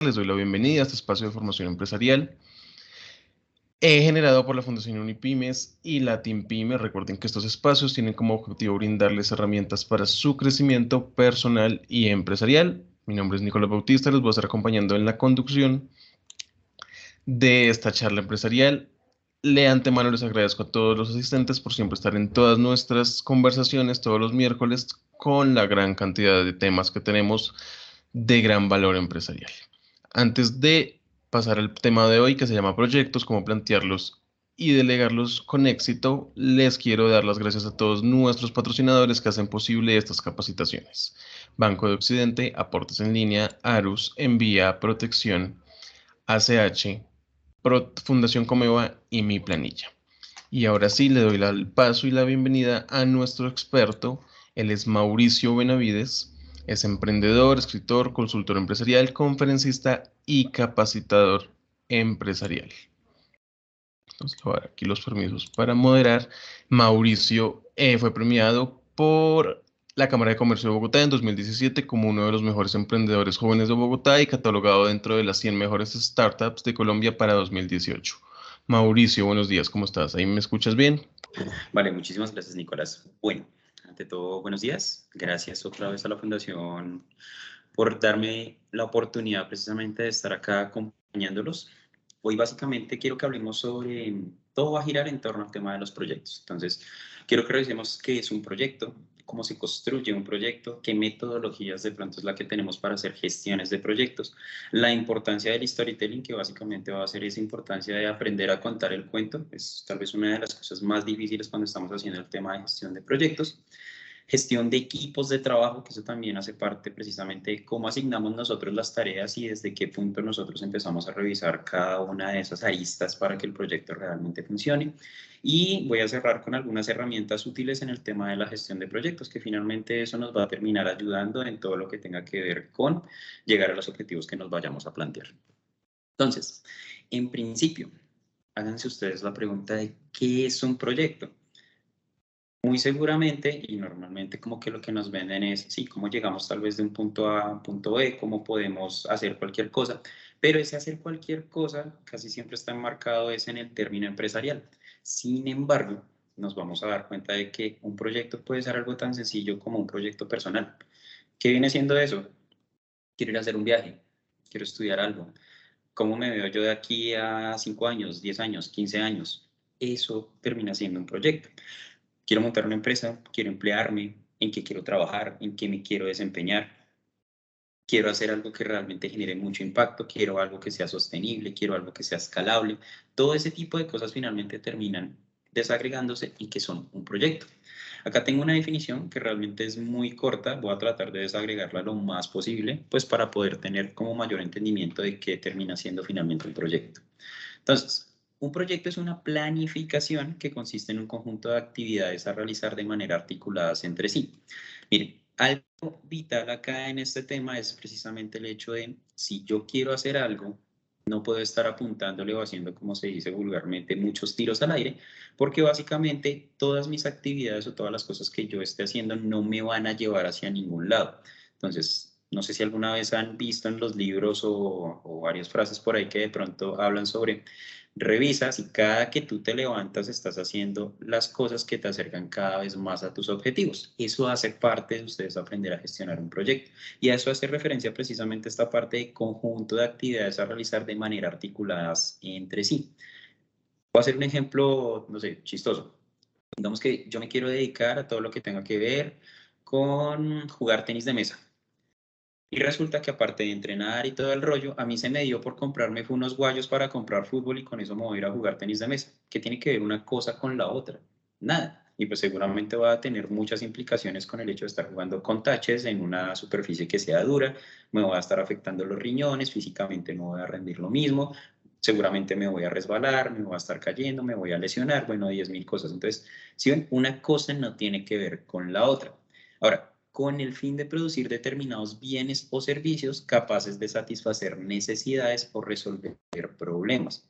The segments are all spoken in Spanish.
Les doy la bienvenida a este espacio de formación empresarial generado por la Fundación Unipymes y la Team Pyme. Recuerden que estos espacios tienen como objetivo brindarles herramientas para su crecimiento personal y empresarial. Mi nombre es Nicolás Bautista, les voy a estar acompañando en la conducción de esta charla empresarial. De antemano les agradezco a todos los asistentes por siempre estar en todas nuestras conversaciones todos los miércoles con la gran cantidad de temas que tenemos de gran valor empresarial. Antes de pasar al tema de hoy que se llama proyectos, cómo plantearlos y delegarlos con éxito, les quiero dar las gracias a todos nuestros patrocinadores que hacen posible estas capacitaciones. Banco de Occidente, Aportes en Línea, Arus, Envía, Protección, ACH, Fundación Comeva y Mi Planilla. Y ahora sí, le doy el paso y la bienvenida a nuestro experto. Él es Mauricio Benavides, es emprendedor, escritor, consultor empresarial, conferencista y capacitador empresarial. Entonces, voy a dar aquí los permisos para moderar. Mauricio fue premiado por la Cámara de Comercio de Bogotá en 2017 como uno de los mejores emprendedores jóvenes de Bogotá y catalogado dentro de las 100 mejores startups de Colombia para 2018. Mauricio, buenos días, ¿cómo estás? ¿Ahí me escuchas bien? Vale, muchísimas gracias, Nicolás. Bueno, ante todo, buenos días. Gracias otra vez a la Fundación por darme la oportunidad precisamente de estar acá acompañándolos. Hoy básicamente quiero que hablemos sobre, todo va a girar en torno al tema de los proyectos. Entonces, quiero que revisemos qué es un proyecto, cómo se construye un proyecto, qué metodologías de pronto es la que tenemos para hacer gestiones de proyectos, la importancia del storytelling, que básicamente va a ser esa importancia de aprender a contar el cuento, es tal vez una de las cosas más difíciles cuando estamos haciendo el tema de gestión de proyectos. Gestión de equipos de trabajo, que eso también hace parte precisamente de cómo asignamos nosotros las tareas y desde qué punto nosotros empezamos a revisar cada una de esas aristas para que el proyecto realmente funcione. Y voy a cerrar con algunas herramientas útiles en el tema de la gestión de proyectos, que finalmente eso nos va a terminar ayudando en todo lo que tenga que ver con llegar a los objetivos que nos vayamos a plantear. Entonces, en principio, háganse ustedes la pregunta de qué es un proyecto. Muy seguramente y normalmente como que lo que nos venden es, sí, cómo llegamos tal vez de un punto A a un punto B, cómo podemos hacer cualquier cosa, pero ese hacer cualquier cosa casi siempre está enmarcado es en el término empresarial. Sin embargo, nos vamos a dar cuenta de que un proyecto puede ser algo tan sencillo como un proyecto personal. ¿Qué viene siendo eso? Quiero ir a hacer un viaje, quiero estudiar algo. ¿Cómo me veo yo de aquí a 5 años, 10 años, 15 años? Eso termina siendo un proyecto. Quiero montar una empresa, quiero emplearme, en qué quiero trabajar, en qué me quiero desempeñar. Quiero hacer algo que realmente genere mucho impacto, quiero algo que sea sostenible, quiero algo que sea escalable. Todo ese tipo de cosas finalmente terminan desagregándose y que son un proyecto. Acá tengo una definición que realmente es muy corta, voy a tratar de desagregarla lo más posible, pues para poder tener como mayor entendimiento de qué termina siendo finalmente un proyecto. Entonces, un proyecto es una planificación que consiste en un conjunto de actividades a realizar de manera articuladas entre sí. Miren, algo vital acá en este tema es precisamente el hecho de si yo quiero hacer algo, no puedo estar apuntándole o haciendo, como se dice vulgarmente, muchos tiros al aire, porque básicamente todas mis actividades o todas las cosas que yo esté haciendo no me van a llevar hacia ningún lado. Entonces, no sé si alguna vez han visto en los libros o varias frases por ahí que de pronto hablan sobre revisa si cada que tú te levantas estás haciendo las cosas que te acercan cada vez más a tus objetivos. Eso hace parte de ustedes aprender a gestionar un proyecto. Y a eso hace referencia precisamente esta parte de conjunto de actividades a realizar de manera articuladas entre sí. Voy a hacer un ejemplo, no sé, chistoso. Digamos que yo me quiero dedicar a todo lo que tenga que ver con jugar tenis de mesa. Y resulta que aparte de entrenar y todo el rollo, a mí se me dio por comprarme unos guayos para comprar fútbol y con eso me voy a ir a jugar tenis de mesa. ¿Qué tiene que ver una cosa con la otra? Nada. Y pues seguramente va a tener muchas implicaciones con el hecho de estar jugando con taches en una superficie que sea dura, me va a estar afectando los riñones, físicamente no voy a rendir lo mismo, seguramente me voy a resbalar, me voy a estar cayendo, me voy a lesionar, bueno, 10.000 cosas. Entonces, si ven, una cosa no tiene que ver con la otra. Ahora, con el fin de producir determinados bienes o servicios capaces de satisfacer necesidades o resolver problemas.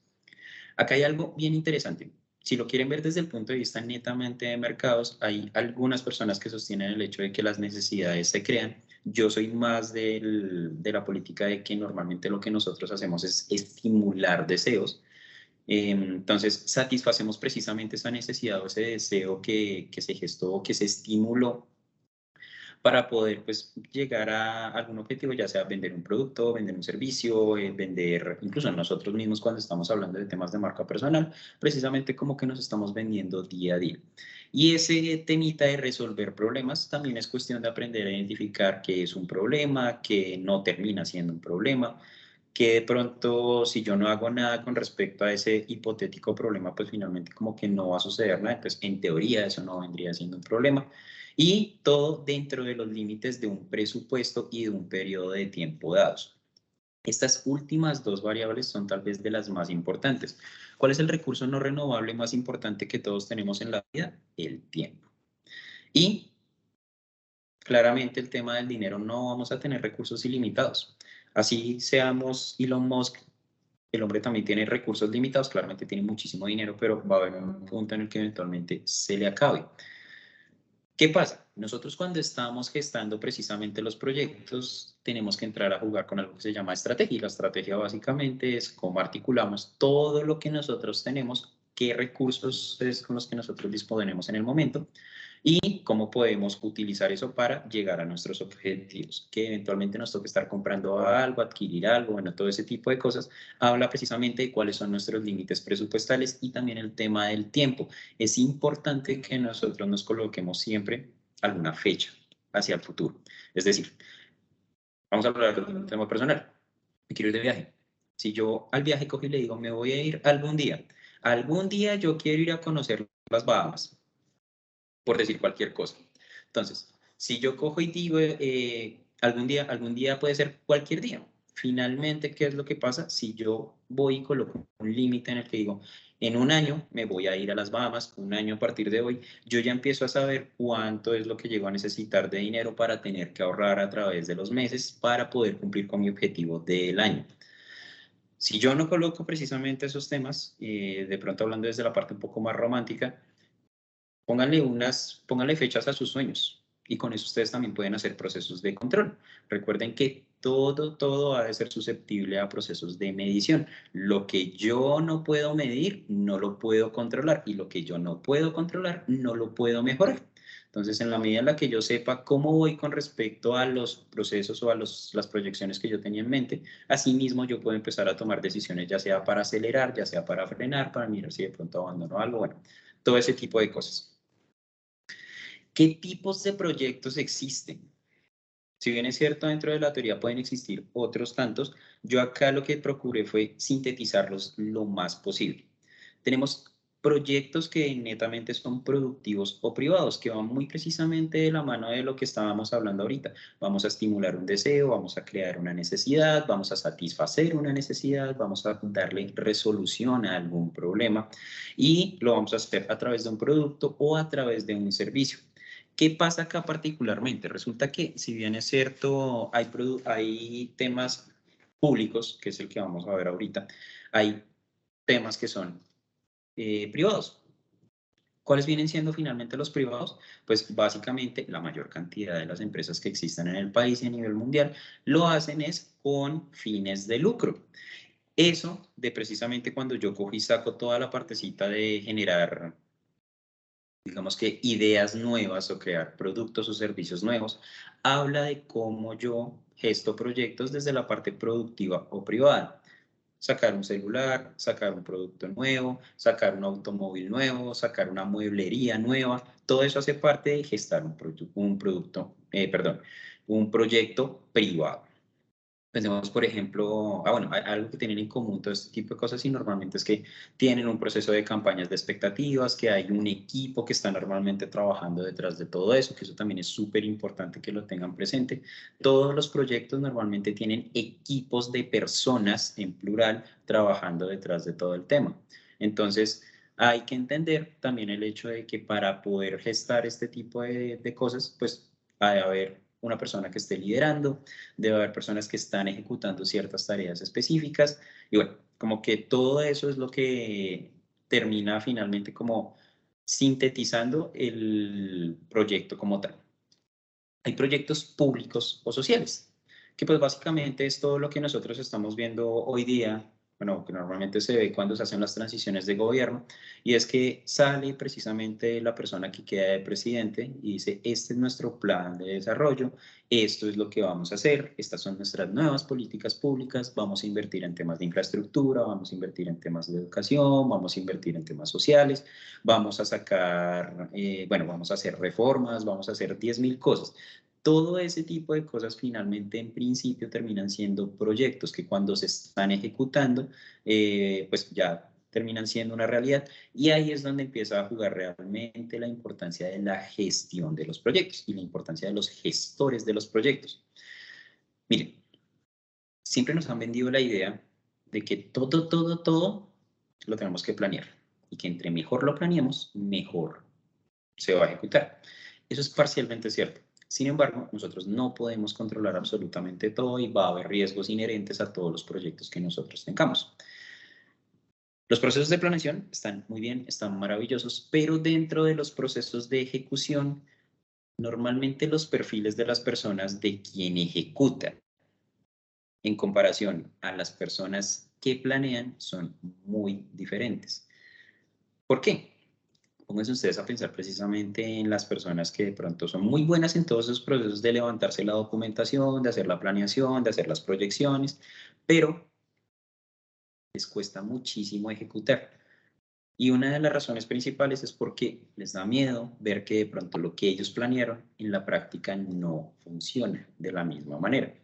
Acá hay algo bien interesante. Si lo quieren ver desde el punto de vista netamente de mercados, hay algunas personas que sostienen el hecho de que las necesidades se crean, Yo soy más de la política de que normalmente lo que nosotros hacemos es estimular deseos. Entonces, satisfacemos precisamente esa necesidad o ese deseo que se gestó o que se estimuló para poder pues, llegar a algún objetivo, ya sea vender un producto, vender un servicio, vender, incluso nosotros mismos cuando estamos hablando de temas de marca personal, precisamente como que nos estamos vendiendo día a día. Y ese temita de resolver problemas también es cuestión de aprender a identificar qué es un problema, qué no termina siendo un problema, que de pronto si yo no hago nada con respecto a ese hipotético problema, pues finalmente como que no va a suceder nada, pues en teoría eso no vendría siendo un problema. Y todo dentro de los límites de un presupuesto y de un periodo de tiempo dados. Estas últimas dos variables son tal vez de las más importantes. ¿Cuál es el recurso no renovable más importante que todos tenemos en la vida? El tiempo. Y claramente el tema del dinero, no vamos a tener recursos ilimitados. Así seamos Elon Musk, el hombre también tiene recursos limitados, claramente tiene muchísimo dinero, pero va a haber un punto en el que eventualmente se le acabe. ¿Qué pasa? Nosotros cuando estamos gestando precisamente los proyectos, tenemos que entrar a jugar con algo que se llama estrategia. Y la estrategia básicamente es cómo articulamos todo lo que nosotros tenemos, qué recursos es con los que nosotros disponemos en el momento y cómo podemos utilizar eso para llegar a nuestros objetivos, que eventualmente nos toque estar comprando algo, adquirir algo, bueno, todo ese tipo de cosas, habla precisamente de cuáles son nuestros límites presupuestales y también el tema del tiempo. Es importante que nosotros nos coloquemos siempre alguna fecha hacia el futuro. Es decir, vamos a hablar de un tema personal. Me quiero ir de viaje. Si yo al viaje cojo y le digo, me voy a ir algún día yo quiero ir a conocer las Bahamas, por decir cualquier cosa. Entonces, si yo cojo y digo, algún día puede ser cualquier día. Finalmente, ¿qué es lo que pasa? Si yo voy y coloco un límite en el que digo, en un año me voy a ir a las Bahamas, un año a partir de hoy, yo ya empiezo a saber cuánto es lo que llego a necesitar de dinero para tener que ahorrar a través de los meses para poder cumplir con mi objetivo del año. Si yo no coloco precisamente esos temas, de pronto hablando desde la parte un poco más romántica, pónganle fechas a sus sueños y con eso ustedes también pueden hacer procesos de control. Recuerden que todo ha de ser susceptible a procesos de medición. Lo que yo no puedo medir, no lo puedo controlar y lo que yo no puedo controlar, no lo puedo mejorar. Entonces, en la medida en la que yo sepa cómo voy con respecto a los procesos o a las proyecciones que yo tenía en mente, asimismo yo puedo empezar a tomar decisiones, ya sea para acelerar, ya sea para frenar, para mirar si de pronto abandono algo, bueno, todo ese tipo de cosas. ¿Qué tipos de proyectos existen? Si bien es cierto, dentro de la teoría pueden existir otros tantos, yo acá lo que procuré fue sintetizarlos lo más posible. Tenemos proyectos que netamente son productivos o privados, que van muy precisamente de la mano de lo que estábamos hablando ahorita. Vamos a estimular un deseo, vamos a crear una necesidad, vamos a satisfacer una necesidad, vamos a darle resolución a algún problema y lo vamos a hacer a través de un producto o a través de un servicio. ¿Qué pasa acá particularmente? Resulta que, si bien es cierto, hay temas públicos, que es el que vamos a ver ahorita, hay temas que son privados. ¿Cuáles vienen siendo finalmente los privados? Pues básicamente la mayor cantidad de las empresas que existen en el país y a nivel mundial lo hacen es con fines de lucro. Eso de precisamente cuando yo cojo y saco toda la partecita de generar, digamos que ideas nuevas o crear productos o servicios nuevos, habla de cómo yo gesto proyectos desde la parte productiva o privada. Sacar un celular, sacar un producto nuevo, sacar un automóvil nuevo, sacar una mueblería nueva, todo eso hace parte de gestar un proyecto privado. Pensemos, por ejemplo, bueno, algo que tienen en común todo este tipo de cosas y normalmente es que tienen un proceso de campañas de expectativas, que hay un equipo que está normalmente trabajando detrás de todo eso, que eso también es súper importante que lo tengan presente. Todos los proyectos normalmente tienen equipos de personas, en plural, trabajando detrás de todo el tema. Entonces, hay que entender también el hecho de que para poder gestar este tipo de cosas, pues ha de haber una persona que esté liderando, debe haber personas que están ejecutando ciertas tareas específicas y bueno, como que todo eso es lo que termina finalmente como sintetizando el proyecto como tal. hay proyectos públicos o sociales, que pues básicamente es todo lo que nosotros estamos viendo hoy día, bueno, que normalmente se ve cuando se hacen las transiciones de gobierno, y es que sale precisamente la persona que queda de presidente y dice, este es nuestro plan de desarrollo, esto es lo que vamos a hacer, estas son nuestras nuevas políticas públicas, vamos a invertir en temas de infraestructura, vamos a invertir en temas de educación, vamos a invertir en temas sociales, vamos a sacar, bueno, vamos a hacer reformas, vamos a hacer 10.000 cosas. Todo ese tipo de cosas finalmente en principio terminan siendo proyectos que cuando se están ejecutando, pues ya terminan siendo una realidad y ahí es donde empieza a jugar realmente la importancia de la gestión de los proyectos y la importancia de los gestores de los proyectos. Miren, siempre nos han vendido la idea de que todo lo tenemos que planear y que entre mejor lo planeemos, mejor se va a ejecutar. Eso es parcialmente cierto. Sin embargo, nosotros no podemos controlar absolutamente todo y va a haber riesgos inherentes a todos los proyectos que nosotros tengamos. Los procesos de planeación están muy bien, están maravillosos, pero dentro de los procesos de ejecución, normalmente los perfiles de las personas de quien ejecuta en comparación a las personas que planean son muy diferentes. ¿Por qué? Pónganse ustedes a pensar precisamente en las personas que de pronto son muy buenas en todos esos procesos de levantarse la documentación, de hacer la planeación, de hacer las proyecciones, pero les cuesta muchísimo ejecutar. Y una de las razones principales es porque les da miedo ver que de pronto lo que ellos planearon en la práctica no funciona de la misma manera.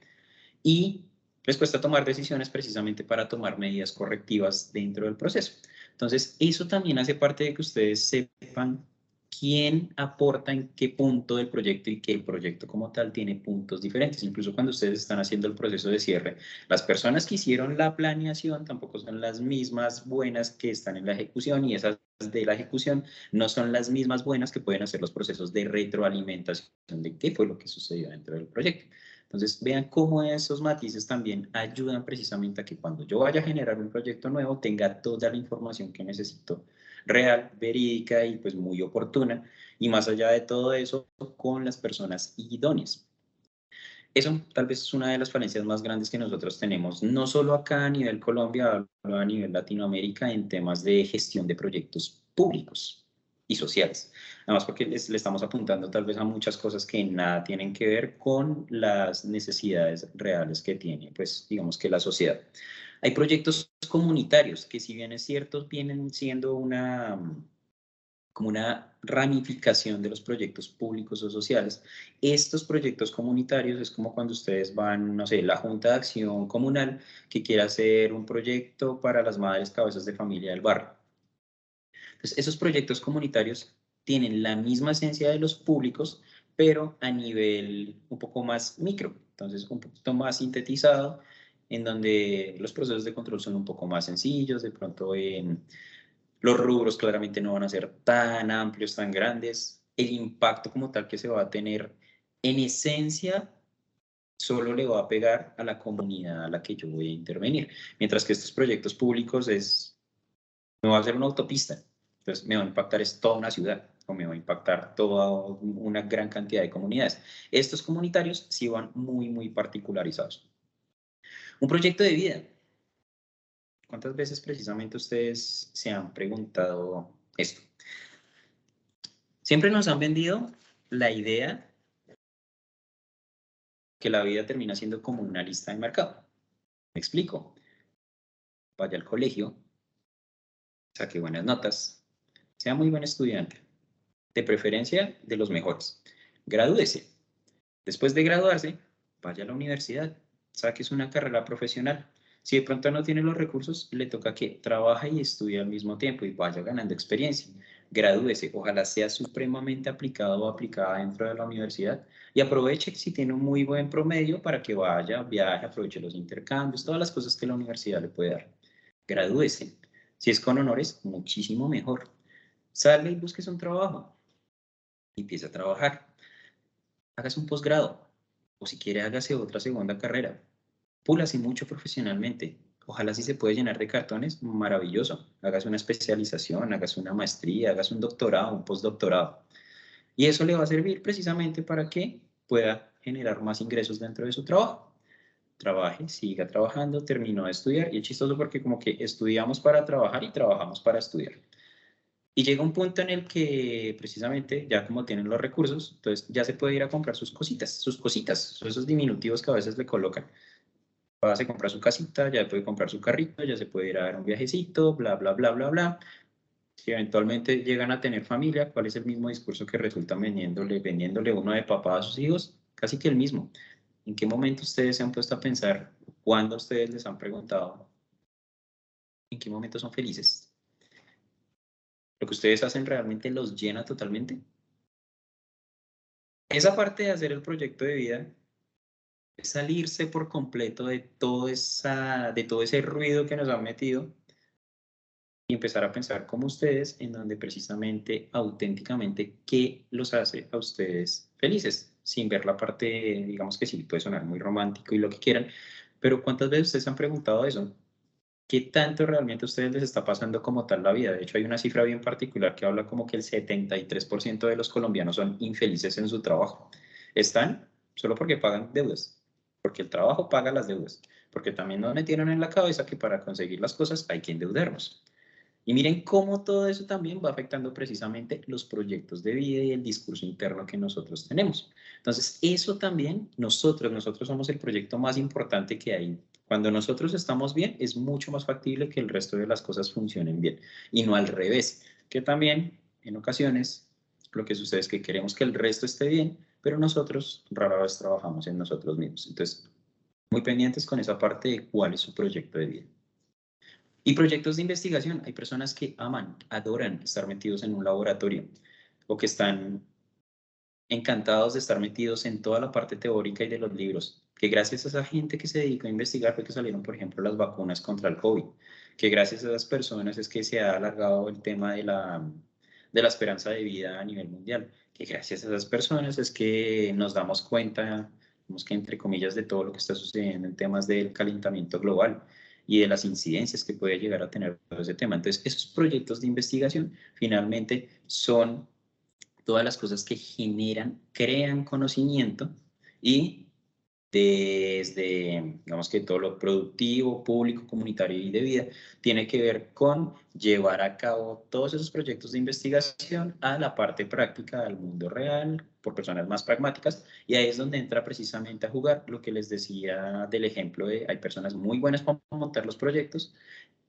Y les cuesta tomar decisiones precisamente para tomar medidas correctivas dentro del proceso. Entonces, eso también hace parte de que ustedes sepan quién aporta en qué punto del proyecto y que el proyecto como tal tiene puntos diferentes. Incluso cuando ustedes están haciendo el proceso de cierre, las personas que hicieron la planeación tampoco son las mismas buenas que están en la ejecución y esas de la ejecución no son las mismas buenas que pueden hacer los procesos de retroalimentación de qué fue lo que sucedió dentro del proyecto. Entonces, vean cómo esos matices también ayudan precisamente a que cuando yo vaya a generar un proyecto nuevo tenga toda la información que necesito real, verídica y pues muy oportuna. Y más allá de todo eso, con las personas idóneas. Eso tal vez es una de las falencias más grandes que nosotros tenemos, no solo acá a nivel Colombia, a nivel Latinoamérica, en temas de gestión de proyectos públicos y sociales. Además, porque le estamos apuntando tal vez a muchas cosas que nada tienen que ver con las necesidades reales que tiene, pues digamos que la sociedad. Hay proyectos comunitarios que si bien es cierto, vienen siendo como una ramificación de los proyectos públicos o sociales. Estos proyectos comunitarios es como cuando ustedes van, no sé, la Junta de Acción Comunal que quiere hacer un proyecto para las madres cabezas de familia del barrio. Entonces, esos proyectos comunitarios tienen la misma esencia de los públicos, pero a nivel un poco más micro, entonces un poquito más sintetizado, en donde los procesos de control son un poco más sencillos, de pronto los rubros claramente no van a ser tan amplios, tan grandes. El impacto como tal que se va a tener, en esencia, solo le va a pegar a la comunidad a la que yo voy a intervenir. Mientras que estos proyectos públicos no va a ser una autopista. Entonces me va a impactar es toda una ciudad o me va a impactar toda una gran cantidad de comunidades. Estos comunitarios sí van muy particularizados. Un proyecto de vida. ¿Cuántas veces precisamente ustedes se han preguntado esto? Siempre nos han vendido la idea que la vida termina siendo como una lista de mercado. Me explico. Vaya al colegio, saque buenas notas, sea muy buen estudiante, de preferencia de los mejores. Gradúese. Después de graduarse, vaya a la universidad, saques una carrera profesional. Si de pronto no tiene los recursos, le toca que trabaje y estudie al mismo tiempo y vaya ganando experiencia. Gradúese, ojalá sea supremamente aplicado o aplicada dentro de la universidad y aproveche si tiene un muy buen promedio para que vaya, viaje, aproveche los intercambios, todas las cosas que la universidad le puede dar. Gradúese. Si es con honores, muchísimo mejor. Sale y busque un trabajo. Empiece a trabajar. Hágase un posgrado o si quiere hágase otra segunda carrera. Púlase mucho profesionalmente. Ojalá si se puede llenar de cartones, maravilloso. Hágase una especialización, hágase una maestría, hágase un doctorado, un postdoctorado. Y eso le va a servir precisamente para qué? pueda generar más ingresos dentro de su trabajo. Trabaje, siga trabajando, terminó de estudiar, y es chistoso porque como que estudiamos para trabajar y trabajamos para estudiar. Y llega un punto en el que precisamente ya como tienen los recursos, entonces ya se puede ir a comprar sus cositas, esos diminutivos que a veces le colocan. Va, se compra su casita, ya puede comprar su carrito, ya se puede ir a dar un viajecito, bla, bla, bla, bla, bla. Si eventualmente llegan a tener familia, ¿cuál es el mismo discurso que resulta vendiéndole uno de papá a sus hijos? Casi que el mismo. ¿En qué momento ustedes se han puesto a pensar, cuándo ustedes les han preguntado, en qué momento son felices? ¿Lo que ustedes hacen realmente los llena totalmente? Esa parte de hacer el proyecto de vida es salirse por completo de todo ese ruido que nos han metido y empezar a pensar como ustedes, en donde precisamente, auténticamente, qué los hace a ustedes felices, sin ver la parte, digamos que sí, puede sonar muy romántico y lo que quieran, pero ¿cuántas veces ustedes han preguntado eso? ¿Qué tanto realmente a ustedes les está pasando como tal la vida? De hecho, hay una cifra bien particular que habla como que el 73% de los colombianos son infelices en su trabajo. Están solo porque pagan deudas, porque el trabajo paga las deudas, porque también nos metieron en la cabeza que para conseguir las cosas hay que endeudarnos. Y miren cómo todo eso también va afectando precisamente los proyectos de vida y el discurso interno que nosotros tenemos. Entonces, eso también, nosotros somos el proyecto más importante que hay. Cuando nosotros estamos bien, es mucho más factible que el resto de las cosas funcionen bien. Y no al revés, que también en ocasiones lo que sucede es que queremos que el resto esté bien, pero nosotros rara vez trabajamos en nosotros mismos. Entonces, muy pendientes con esa parte de cuál es su proyecto de vida. Y proyectos de investigación. Hay personas que aman, adoran estar metidos en un laboratorio o que están encantados de estar metidos en toda la parte teórica y de los libros. Que gracias a esa gente que se dedicó a investigar fue que salieron, por ejemplo, las vacunas contra el COVID. Que gracias a esas personas es que se ha alargado el tema de la esperanza de vida a nivel mundial. Que gracias a esas personas es que nos damos cuenta, digamos que entre comillas, de todo lo que está sucediendo en temas del calentamiento global y de las incidencias que puede llegar a tener todo ese tema. Entonces, esos proyectos de investigación finalmente son todas las cosas que generan, crean conocimiento y desde, digamos que todo lo productivo, público, comunitario y de vida, tiene que ver con llevar a cabo todos esos proyectos de investigación a la parte práctica del mundo real, por personas más pragmáticas, y ahí es donde entra precisamente a jugar lo que les decía del ejemplo de hay personas muy buenas para montar los proyectos,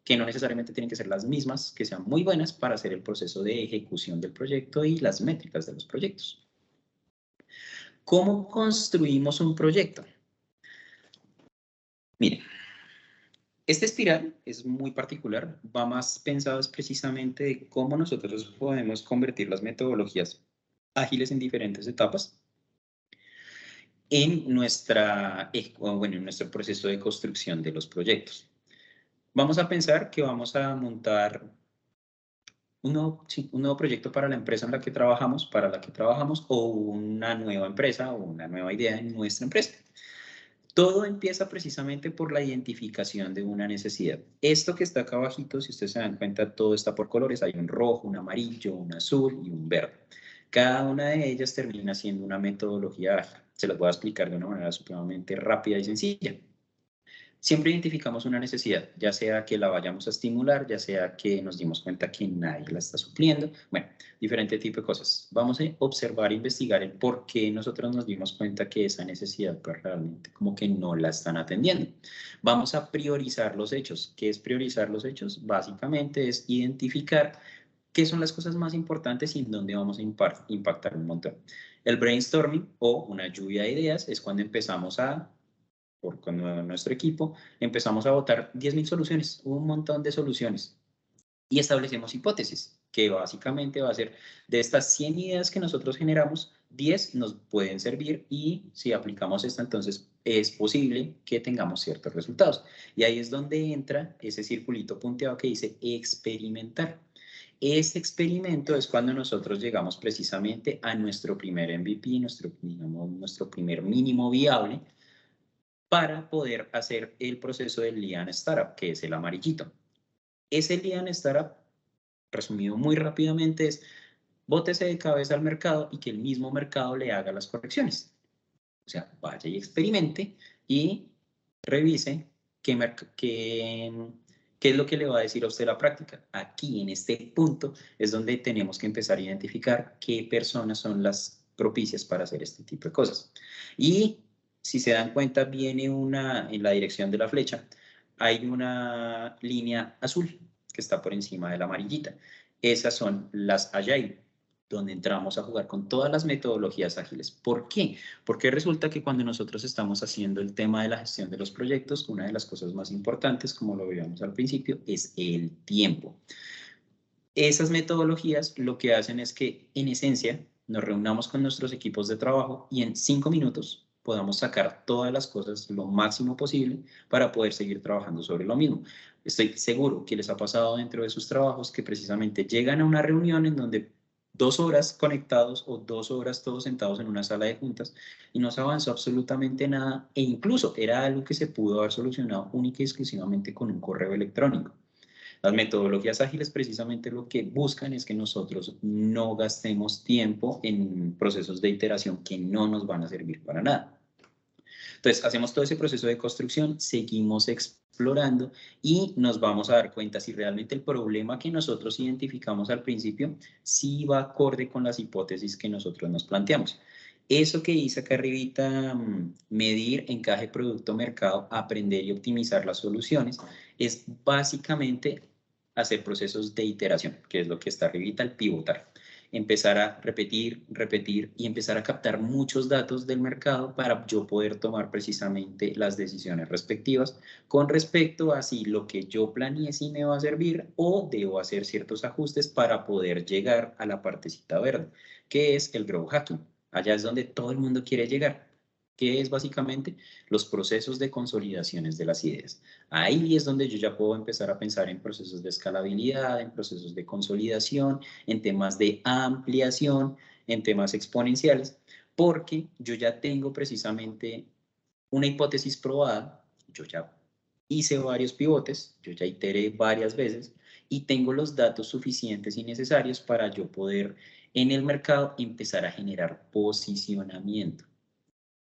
que no necesariamente tienen que ser las mismas, que sean muy buenas para hacer el proceso de ejecución del proyecto y las métricas de los proyectos. ¿Cómo construimos un proyecto? Miren, esta espiral es muy particular, va más pensado precisamente de cómo nosotros podemos convertir las metodologías ágiles en diferentes etapas en nuestro proceso de construcción de los proyectos. Vamos a pensar que vamos a montar un nuevo proyecto para la empresa para la que trabajamos, o una nueva empresa o una nueva idea en nuestra empresa. Todo empieza precisamente por la identificación de una necesidad. Esto que está acá abajito, si ustedes se dan cuenta, todo está por colores. Hay un rojo, un amarillo, un azul y un verde. Cada una de ellas termina siendo una metodología ágil. Se las voy a explicar de una manera supremamente rápida y sencilla. Siempre identificamos una necesidad, ya sea que la vayamos a estimular, ya sea que nos dimos cuenta que nadie la está supliendo, bueno, diferente tipo de cosas. Vamos a observar e investigar el por qué nosotros nos dimos cuenta que esa necesidad pues realmente como que no la están atendiendo. Vamos a priorizar los hechos. ¿Qué es priorizar los hechos? Básicamente es identificar qué son las cosas más importantes y en dónde vamos a impactar un montón. El brainstorming o una lluvia de ideas es cuando empezamos con nuestro equipo, empezamos a votar 10.000 soluciones, un montón de soluciones, y establecemos hipótesis, que básicamente va a ser de estas 100 ideas que nosotros generamos, 10 nos pueden servir y si aplicamos esta, entonces es posible que tengamos ciertos resultados. Y ahí es donde entra ese circulito punteado que dice experimentar. Ese experimento es cuando nosotros llegamos precisamente a nuestro primer MVP, nuestro primer mínimo viable, para poder hacer el proceso del Lean Startup, que es el amarillito. Ese Lean Startup, resumido muy rápidamente, es bótese de cabeza al mercado y que el mismo mercado le haga las correcciones. O sea, vaya y experimente y revise qué es lo que le va a decir a usted la práctica. Aquí, en este punto, es donde tenemos que empezar a identificar qué personas son las propicias para hacer este tipo de cosas. Y si se dan cuenta, viene en la dirección de la flecha, hay una línea azul que está por encima de la amarillita. Esas son las Agile, donde entramos a jugar con todas las metodologías ágiles. ¿Por qué? Porque resulta que cuando nosotros estamos haciendo el tema de la gestión de los proyectos, una de las cosas más importantes, como lo veíamos al principio, es el tiempo. Esas metodologías lo que hacen es que, en esencia, nos reunamos con nuestros equipos de trabajo y en 5 minutos podamos sacar todas las cosas lo máximo posible para poder seguir trabajando sobre lo mismo. Estoy seguro que les ha pasado dentro de sus trabajos que precisamente llegan a una reunión en donde 2 horas conectados o 2 horas todos sentados en una sala de juntas y no se avanzó absolutamente nada e incluso era algo que se pudo haber solucionado única y exclusivamente con un correo electrónico. Las metodologías ágiles precisamente lo que buscan es que nosotros no gastemos tiempo en procesos de iteración que no nos van a servir para nada. Entonces, hacemos todo ese proceso de construcción, seguimos explorando y nos vamos a dar cuenta si realmente el problema que nosotros identificamos al principio sí va acorde con las hipótesis que nosotros nos planteamos. Eso que dice acá arribita, medir, encaje, producto, mercado, aprender y optimizar las soluciones, es básicamente hacer procesos de iteración, que es lo que está arribita, el pivotar. Empezar a repetir, repetir y empezar a captar muchos datos del mercado para yo poder tomar precisamente las decisiones respectivas con respecto a si lo que yo planeé sí me va a servir o debo hacer ciertos ajustes para poder llegar a la partecita verde, que es el growth hacking. Allá es donde todo el mundo quiere llegar, que es básicamente los procesos de consolidaciones de las ideas. Ahí es donde yo ya puedo empezar a pensar en procesos de escalabilidad, en procesos de consolidación, en temas de ampliación, en temas exponenciales, porque yo ya tengo precisamente una hipótesis probada, yo ya hice varios pivotes, yo ya iteré varias veces y tengo los datos suficientes y necesarios para yo poder en el mercado empezar a generar posicionamiento.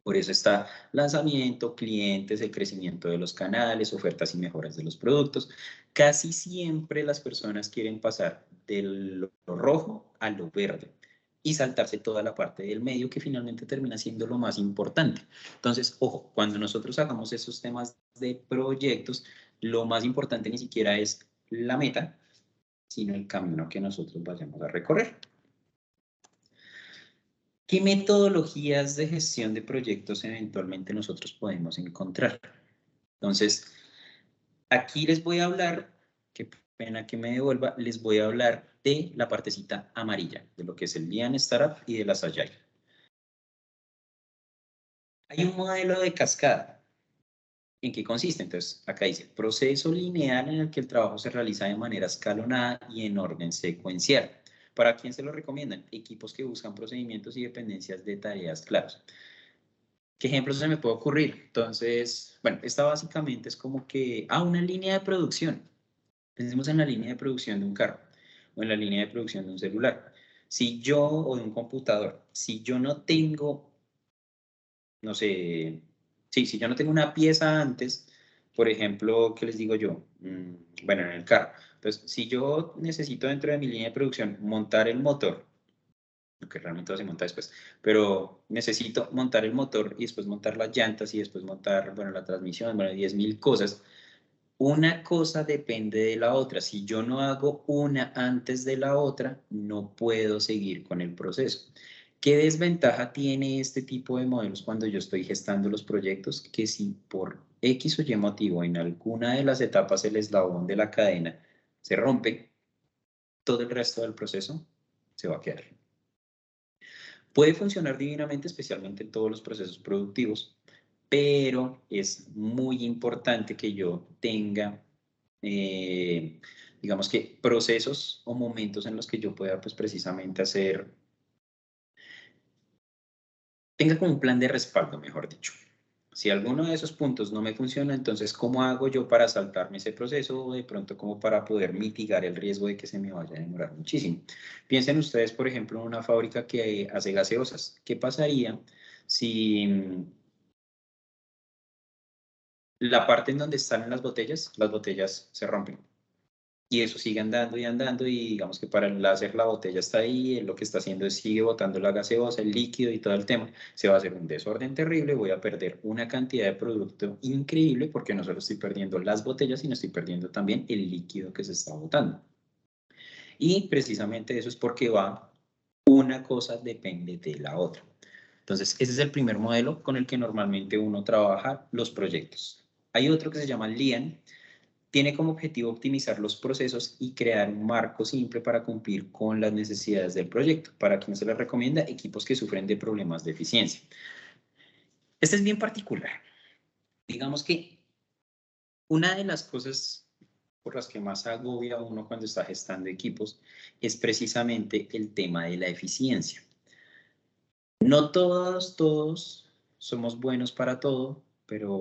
Por eso está lanzamiento, clientes, el crecimiento de los canales, ofertas y mejoras de los productos. Casi siempre las personas quieren pasar de lo rojo a lo verde y saltarse toda la parte del medio que finalmente termina siendo lo más importante. Entonces, ojo, cuando nosotros hagamos esos temas de proyectos, lo más importante ni siquiera es la meta, sino el camino que nosotros vayamos a recorrer. ¿Qué metodologías de gestión de proyectos eventualmente nosotros podemos encontrar? Entonces, aquí les voy a hablar, qué pena que me devuelva, les voy a hablar de la partecita amarilla, de lo que es el Lean Startup y de las Agile. Hay un modelo de cascada. ¿En qué consiste? Entonces, acá dice, proceso lineal en el que el trabajo se realiza de manera escalonada y en orden secuencial. ¿Para quién se lo recomiendan? Equipos que buscan procedimientos y dependencias de tareas claras. ¿Qué ejemplos se me puede ocurrir? Entonces, bueno, esta básicamente es como que, una línea de producción. Pensemos en la línea de producción de un carro o en la línea de producción de un celular. Si yo, o de un computador, si yo no tengo, no sé, sí, si yo no tengo una pieza antes, por ejemplo, ¿qué les digo yo? Bueno, en el carro. Entonces, si yo necesito dentro de mi línea de producción montar el motor, que realmente se monta después, pero necesito montar el motor y después montar las llantas y después montar, bueno, la transmisión, bueno, 10.000 cosas. Una cosa depende de la otra. Si yo no hago una antes de la otra, no puedo seguir con el proceso. ¿Qué desventaja tiene este tipo de modelos cuando yo estoy gestando los proyectos? Que si por X o Y motivo en alguna de las etapas el eslabón de la cadena se rompe, todo el resto del proceso se va a quedar. Puede funcionar divinamente, especialmente en todos los procesos productivos, pero es muy importante que yo tenga, digamos que procesos o momentos en los que yo pueda, pues precisamente tenga como un plan de respaldo, mejor dicho. Si alguno de esos puntos no me funciona, entonces, ¿cómo hago yo para saltarme ese proceso o de pronto como para poder mitigar el riesgo de que se me vaya a demorar muchísimo? Piensen ustedes, por ejemplo, en una fábrica que hace gaseosas. ¿Qué pasaría Si la parte en donde están las botellas se rompen. Y eso sigue andando y andando y digamos que para el láser la botella está ahí, lo que está haciendo es sigue botando la gaseosa, el líquido y todo el tema. Se va a hacer un desorden terrible, voy a perder una cantidad de producto increíble porque no solo estoy perdiendo las botellas, sino estoy perdiendo también el líquido que se está botando. Y precisamente eso es porque una cosa depende de la otra. Entonces, ese es el primer modelo con el que normalmente uno trabaja los proyectos. Hay otro que se llama Lean. Tiene como objetivo optimizar los procesos y crear un marco simple para cumplir con las necesidades del proyecto. Para quien se les recomienda, equipos que sufren de problemas de eficiencia. Este es bien particular. Digamos que una de las cosas por las que más agobia a uno cuando está gestando equipos es precisamente el tema de la eficiencia. No todos somos buenos para todo, pero,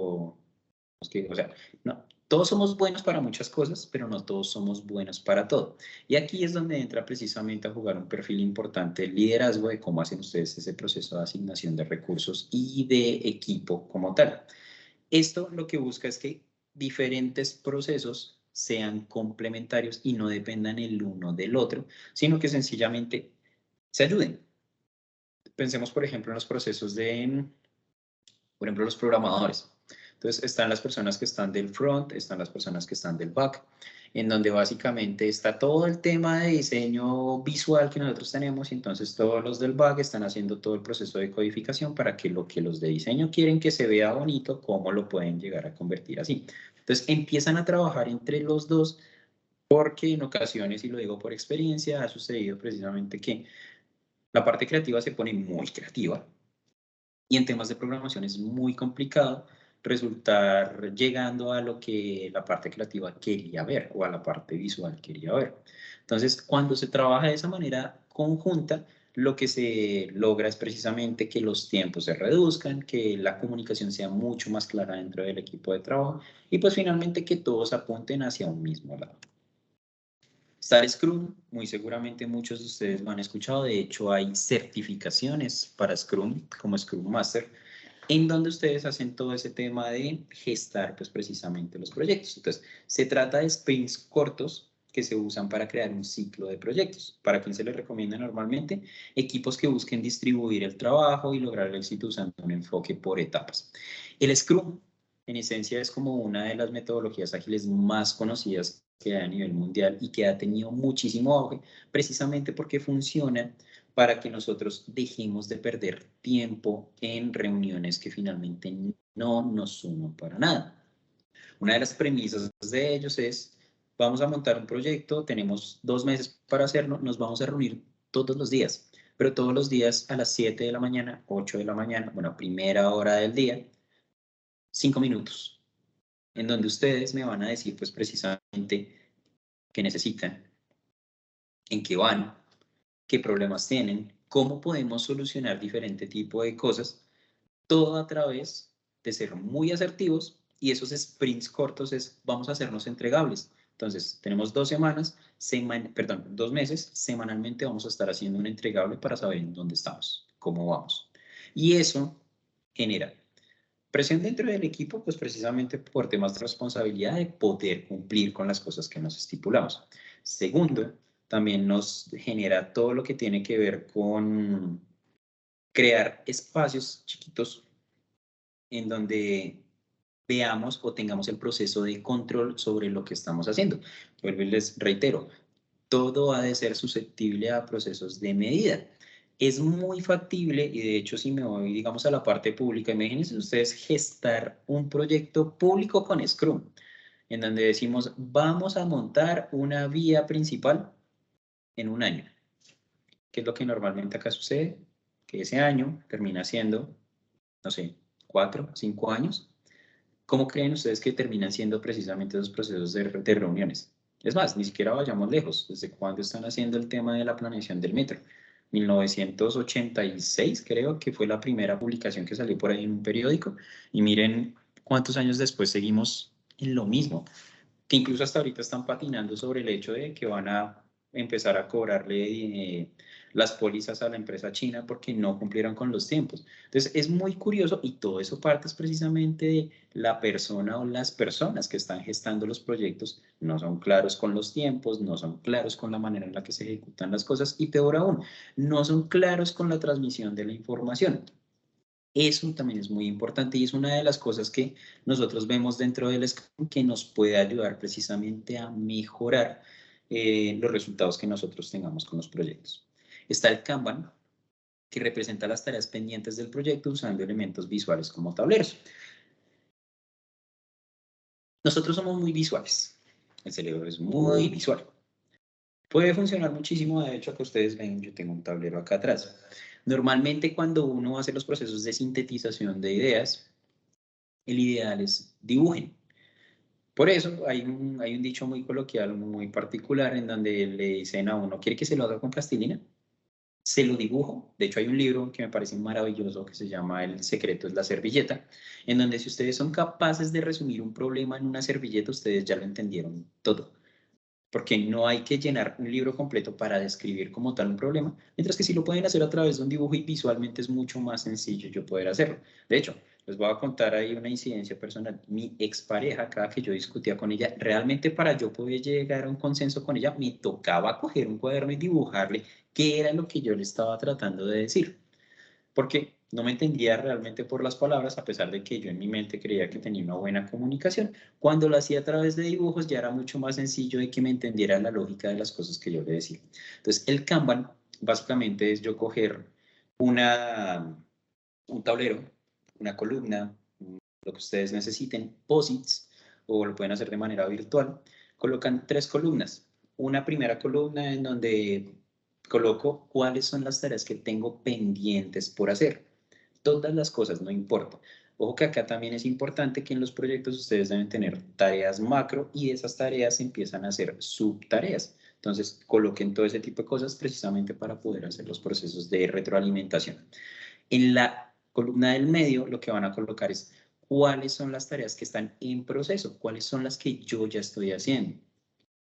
o sea, no, todos somos buenos para muchas cosas, pero no todos somos buenos para todo. Y aquí es donde entra precisamente a jugar un perfil importante el liderazgo de cómo hacen ustedes ese proceso de asignación de recursos y de equipo como tal. Esto lo que busca es que diferentes procesos sean complementarios y no dependan el uno del otro, sino que sencillamente se ayuden. Pensemos, por ejemplo, en los procesos de, por ejemplo, los programadores. Entonces, están las personas que están del front, están las personas que están del back, en donde básicamente está todo el tema de diseño visual que nosotros tenemos, y entonces todos los del back están haciendo todo el proceso de codificación para que lo que los de diseño quieren que se vea bonito, cómo lo pueden llegar a convertir así. Entonces, empiezan a trabajar entre los dos, porque en ocasiones, y lo digo por experiencia, ha sucedido precisamente que la parte creativa se pone muy creativa, y en temas de programación es muy complicado resultar llegando a lo que la parte creativa quería ver o a la parte visual quería ver. Entonces, cuando se trabaja de esa manera conjunta, lo que se logra es precisamente que los tiempos se reduzcan, que la comunicación sea mucho más clara dentro del equipo de trabajo y pues finalmente que todos apunten hacia un mismo lado. Está el Scrum, muy seguramente muchos de ustedes lo han escuchado, de hecho hay certificaciones para Scrum como Scrum Master, en donde ustedes hacen todo ese tema de gestar pues precisamente los proyectos. Entonces, se trata de sprints cortos que se usan para crear un ciclo de proyectos. ¿Para quién se les recomienda normalmente? Equipos que busquen distribuir el trabajo y lograr el éxito usando un enfoque por etapas. El Scrum, en esencia, es como una de las metodologías ágiles más conocidas que hay a nivel mundial y que ha tenido muchísimo auge, precisamente porque funciona para que nosotros dejemos de perder tiempo en reuniones que finalmente no nos suman para nada. Una de las premisas de ellos es, vamos a montar un proyecto, tenemos 2 meses para hacerlo, nos vamos a reunir todos los días, pero todos los días a las 7 de la mañana, 8 de la mañana, bueno, primera hora del día, 5 minutos, en donde ustedes me van a decir pues precisamente qué necesitan, en qué van, qué problemas tienen, cómo podemos solucionar diferente tipo de cosas, todo a través de ser muy asertivos, y esos sprints cortos es vamos a hacernos entregables. Entonces, tenemos 2 semanas, 2 meses, semanalmente vamos a estar haciendo un entregable para saber en dónde estamos, cómo vamos. Y eso genera presión dentro del equipo, pues precisamente por temas de responsabilidad de poder cumplir con las cosas que nos estipulamos. Segundo, también nos genera todo lo que tiene que ver con crear espacios chiquitos en donde veamos o tengamos el proceso de control sobre lo que estamos haciendo. Vuelvo y les reitero, todo ha de ser susceptible a procesos de medida. Es muy factible, y de hecho si me voy, digamos, a la parte pública, imagínense ustedes gestar un proyecto público con Scrum, en donde decimos, vamos a montar una vía principal en un año. ¿Qué es lo que normalmente acá sucede? Que ese año termina siendo, no sé, 4, 5 años. ¿Cómo creen ustedes que terminan siendo precisamente esos procesos de reuniones? Es más, ni siquiera vayamos lejos. ¿Desde cuándo están haciendo el tema de la planeación del metro? 1986 creo que fue la primera publicación que salió por ahí en un periódico. Y miren cuántos años después seguimos en lo mismo. Que incluso hasta ahorita están patinando sobre el hecho de que van a empezar a cobrarle las pólizas a la empresa china porque no cumplieron con los tiempos. Entonces, es muy curioso y todo eso parte es precisamente de la persona o las personas que están gestando los proyectos. No son claros con los tiempos, no son claros con la manera en la que se ejecutan las cosas y peor aún, no son claros con la transmisión de la información. Eso también es muy importante y es una de las cosas que nosotros vemos dentro del Scrum que nos puede ayudar precisamente a mejorar los resultados que nosotros tengamos con los proyectos. Está el Kanban, que representa las tareas pendientes del proyecto usando elementos visuales como tableros. Nosotros somos muy visuales. El cerebro es muy visual. Puede funcionar muchísimo, de hecho, que ustedes ven, yo tengo un tablero acá atrás. Normalmente cuando uno hace los procesos de sintetización de ideas, el ideal es dibujen. Por eso hay un dicho muy coloquial, muy particular, en donde le dicen a uno, ¿quiere que se lo haga con plastilina? Se lo dibujo. De hecho, hay un libro que me parece maravilloso que se llama El secreto es la servilleta, en donde si ustedes son capaces de resumir un problema en una servilleta, ustedes ya lo entendieron todo. Porque no hay que llenar un libro completo para describir como tal un problema, mientras que si lo pueden hacer a través de un dibujo y visualmente es mucho más sencillo yo poder hacerlo. De hecho, les voy a contar ahí una incidencia personal. Mi expareja, cada que yo discutía con ella, realmente para yo poder llegar a un consenso con ella, me tocaba coger un cuaderno y dibujarle qué era lo que yo le estaba tratando de decir. Porque no me entendía realmente por las palabras, a pesar de que yo en mi mente creía que tenía una buena comunicación. Cuando lo hacía a través de dibujos ya era mucho más sencillo de que me entendiera la lógica de las cosas que yo le decía. Entonces, el Kanban básicamente es yo coger un tablero, una columna, lo que ustedes necesiten, posits, o lo pueden hacer de manera virtual. Colocan 3 columnas. Una primera columna en donde coloco cuáles son las tareas que tengo pendientes por hacer. Todas las cosas, no importa. Ojo que acá también es importante que en los proyectos ustedes deben tener tareas macro y de esas tareas empiezan a hacer subtareas. Entonces, coloquen todo ese tipo de cosas precisamente para poder hacer los procesos de retroalimentación. En la columna del medio, lo que van a colocar es cuáles son las tareas que están en proceso, cuáles son las que yo ya estoy haciendo.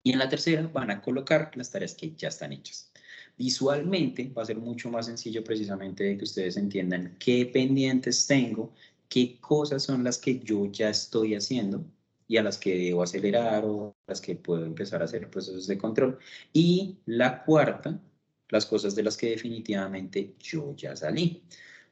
Y en la tercera van a colocar las tareas que ya están hechas. Visualmente va a ser mucho más sencillo precisamente de que ustedes entiendan qué pendientes tengo, qué cosas son las que yo ya estoy haciendo y a las que debo acelerar o a las que puedo empezar a hacer procesos de control. Y la cuarta, las cosas de las que definitivamente yo ya salí.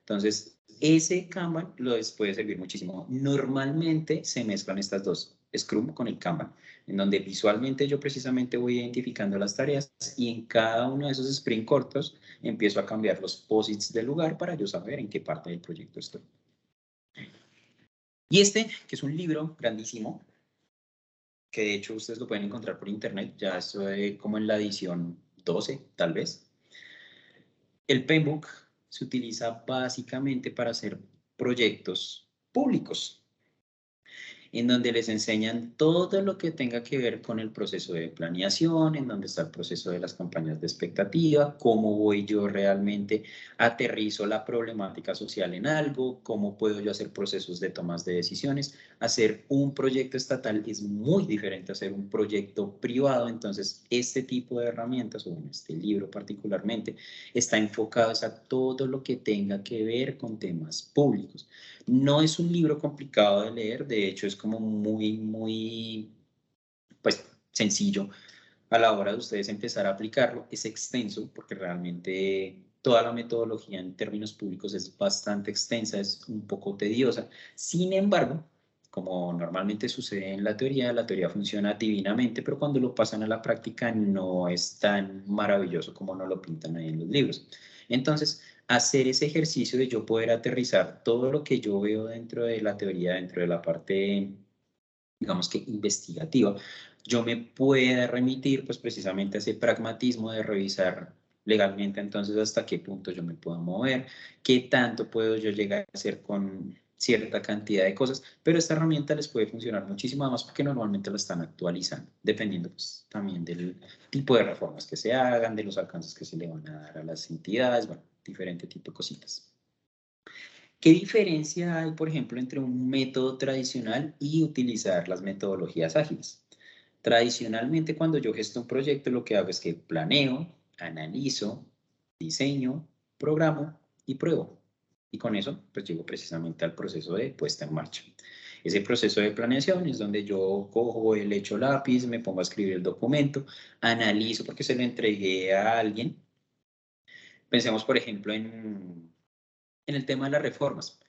Entonces, ese Kanban puede servir muchísimo. Normalmente se mezclan estas dos, Scrum con el Kanban, en donde visualmente yo precisamente voy identificando las tareas y en cada uno de esos sprint cortos empiezo a cambiar los posits del lugar para yo saber en qué parte del proyecto estoy. Y este, que es un libro grandísimo, que de hecho ustedes lo pueden encontrar por internet, ya estoy como en la edición 12, tal vez. El PMBOK se utiliza básicamente para hacer proyectos públicos, en donde les enseñan todo lo que tenga que ver con el proceso de planeación, en donde está el proceso de las campañas de expectativa, cómo voy yo realmente, aterrizo la problemática social en algo, cómo puedo yo hacer procesos de tomas de decisiones. Hacer un proyecto estatal es muy diferente a hacer un proyecto privado, entonces este tipo de herramientas, o en este libro particularmente, está enfocado a todo lo que tenga que ver con temas públicos. No es un libro complicado de leer, de hecho es como muy, pues, sencillo a la hora de ustedes empezar a aplicarlo. Es extenso porque realmente toda la metodología en términos públicos es bastante extensa, es un poco tediosa. Sin embargo, como normalmente sucede en la teoría funciona divinamente, pero cuando lo pasan a la práctica no es tan maravilloso como nos lo pintan ahí en los libros. Entonces, hacer ese ejercicio de yo poder aterrizar todo lo que yo veo dentro de la teoría, dentro de la parte, digamos que investigativa, yo me pueda remitir pues precisamente a ese pragmatismo de revisar legalmente entonces hasta qué punto yo me puedo mover, qué tanto puedo yo llegar a hacer con cierta cantidad de cosas, pero esta herramienta les puede funcionar muchísimo más porque normalmente la están actualizando, dependiendo pues también del tipo de reformas que se hagan, de los alcances que se le van a dar a las entidades, bueno, diferente tipo de cositas. ¿Qué diferencia hay, por ejemplo, entre un método tradicional y utilizar las metodologías ágiles? Tradicionalmente, cuando yo gesto un proyecto, lo que hago es que planeo, analizo, diseño, programo y pruebo. Y con eso, pues llego precisamente al proceso de puesta en marcha. Ese proceso de planeación es donde yo cojo el hecho lápiz, me pongo a escribir el documento, analizo porque se lo entregué a alguien. Pensemos, por ejemplo, en el tema de las reformas.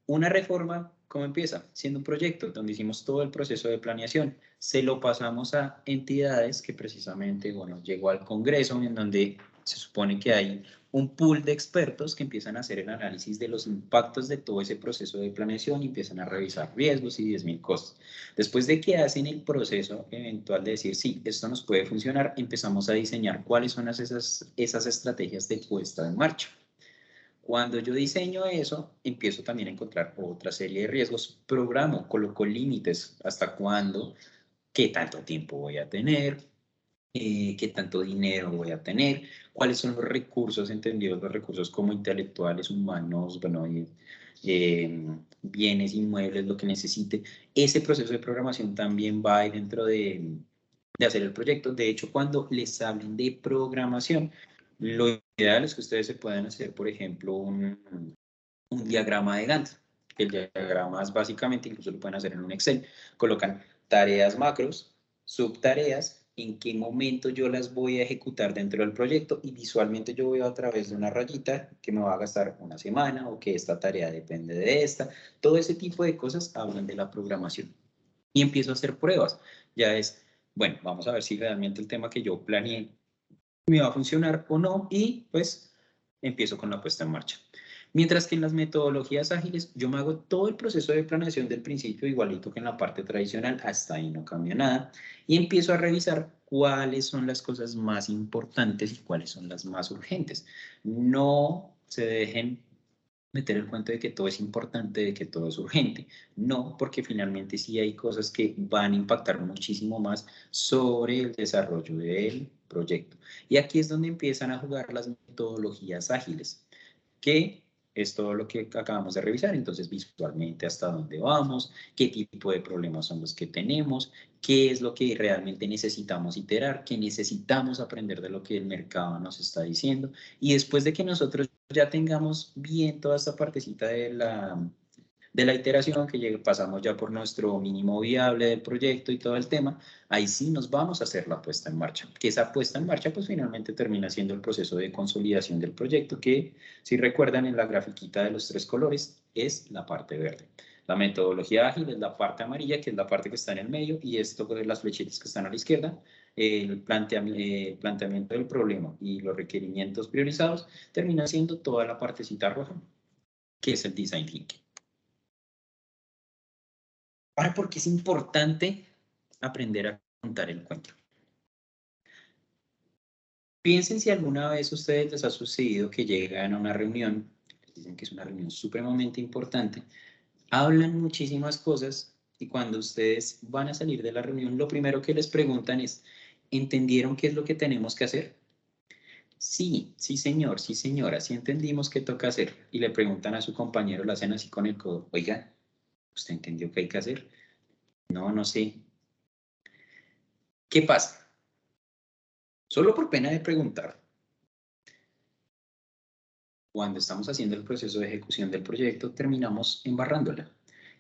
Una reforma, ¿cómo empieza? Siendo un proyecto donde hicimos todo el proceso de planeación. Se lo pasamos a entidades que precisamente, bueno, llegó al Congreso en donde se supone que hay un pool de expertos que empiezan a hacer el análisis de los impactos de todo ese proceso de planeación y empiezan a revisar riesgos y 10.000 cosas. Después de que hacen el proceso eventual de decir, sí, esto nos puede funcionar, empezamos a diseñar cuáles son esas estrategias de puesta en marcha. Cuando yo diseño eso, empiezo también a encontrar otra serie de riesgos. Programo, coloco límites, hasta cuándo, qué tanto tiempo voy a tener, qué tanto dinero voy a tener, cuáles son los recursos, entendidos los recursos como intelectuales, humanos, bueno, bienes inmuebles, lo que necesite. Ese proceso de programación también va ahí dentro de hacer el proyecto. De hecho, cuando les hablen de programación, lo ideal es que ustedes se puedan hacer, por ejemplo, un diagrama de Gantt. El diagrama es básicamente, incluso lo pueden hacer en un Excel, colocan tareas macros, subtareas, en qué momento yo las voy a ejecutar dentro del proyecto y visualmente yo voy a través de una rayita que me va a gastar una semana o que esta tarea depende de esta. Todo ese tipo de cosas hablan de la programación. Y empiezo a hacer pruebas. Ya es, bueno, vamos a ver si realmente el tema que yo planeé me va a funcionar o no y pues empiezo con la puesta en marcha. Mientras que en las metodologías ágiles yo me hago todo el proceso de planeación del principio igualito que en la parte tradicional, hasta ahí no cambia nada y empiezo a revisar cuáles son las cosas más importantes y cuáles son las más urgentes. No se dejen meter el cuento de que todo es importante, de que todo es urgente. No, porque finalmente sí hay cosas que van a impactar muchísimo más sobre el desarrollo del proyecto. Y aquí es donde empiezan a jugar las metodologías ágiles, que es todo lo que acabamos de revisar. Entonces, visualmente hasta dónde vamos, qué tipo de problemas son los que tenemos, qué es lo que realmente necesitamos iterar, qué necesitamos aprender de lo que el mercado nos está diciendo. Y después de que nosotros ya tengamos bien toda esta partecita de la iteración, que pasamos ya por nuestro mínimo viable del proyecto y todo el tema, ahí sí nos vamos a hacer la puesta en marcha. Que esa puesta en marcha pues finalmente termina siendo el proceso de consolidación del proyecto, que si recuerdan en la grafiquita de los 3 colores es la parte verde. La metodología ágil es la parte amarilla, que es la parte que está en el medio, y esto pues, las flechitas que están a la izquierda, el planteamiento del problema y los requerimientos priorizados, termina siendo toda la partecita roja, que es el design thinking. Ahora, ¿por qué es importante aprender a contar el cuento? Piensen si alguna vez a ustedes les ha sucedido que llegan a una reunión, dicen que es una reunión supremamente importante, hablan muchísimas cosas y cuando ustedes van a salir de la reunión, lo primero que les preguntan es, ¿entendieron qué es lo que tenemos que hacer? Sí, sí señor, sí señora, sí entendimos qué toca hacer. Y le preguntan a su compañero, lo hacen así con el codo, oiga, ¿usted entendió qué hay que hacer? No, no sé. ¿Qué pasa? Solo por pena de preguntar, cuando estamos haciendo el proceso de ejecución del proyecto, terminamos embarrándola.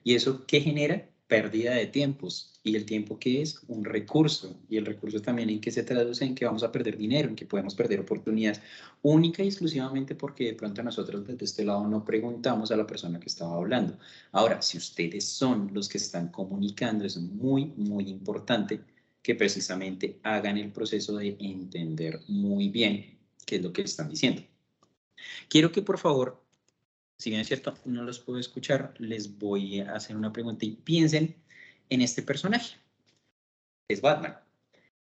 ¿Y eso qué genera? Pérdida de tiempos. ¿Y el tiempo qué es? Un recurso. Y el recurso también en que se traduce en que vamos a perder dinero, en que podemos perder oportunidades, única y exclusivamente porque de pronto nosotros desde este lado no preguntamos a la persona que estaba hablando. Ahora, si ustedes son los que están comunicando, es muy, muy importante que precisamente hagan el proceso de entender muy bien qué es lo que están diciendo. Quiero que por favor, si bien es cierto, no los puedo escuchar, les voy a hacer una pregunta y piensen en este personaje. Es Batman.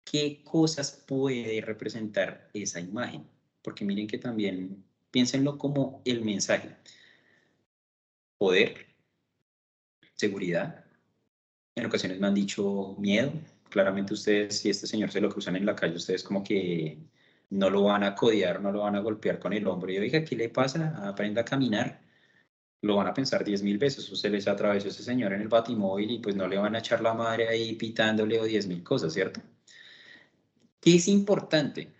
¿Qué cosas puede representar esa imagen? Porque miren que también piénsenlo como el mensaje. Poder, seguridad. En ocasiones me han dicho miedo. Claramente ustedes, si este señor se lo cruzan en la calle, ustedes como que no lo van a codear, no lo van a golpear con el hombro. Y oiga, ¿qué le pasa? Aprenda a caminar. lo van a pensar 10.000 veces. Usted les atravesó a ese señor en el batimóvil y pues no le van a echar la madre ahí pitándole o 10.000 cosas, ¿cierto? ¿Qué es importante?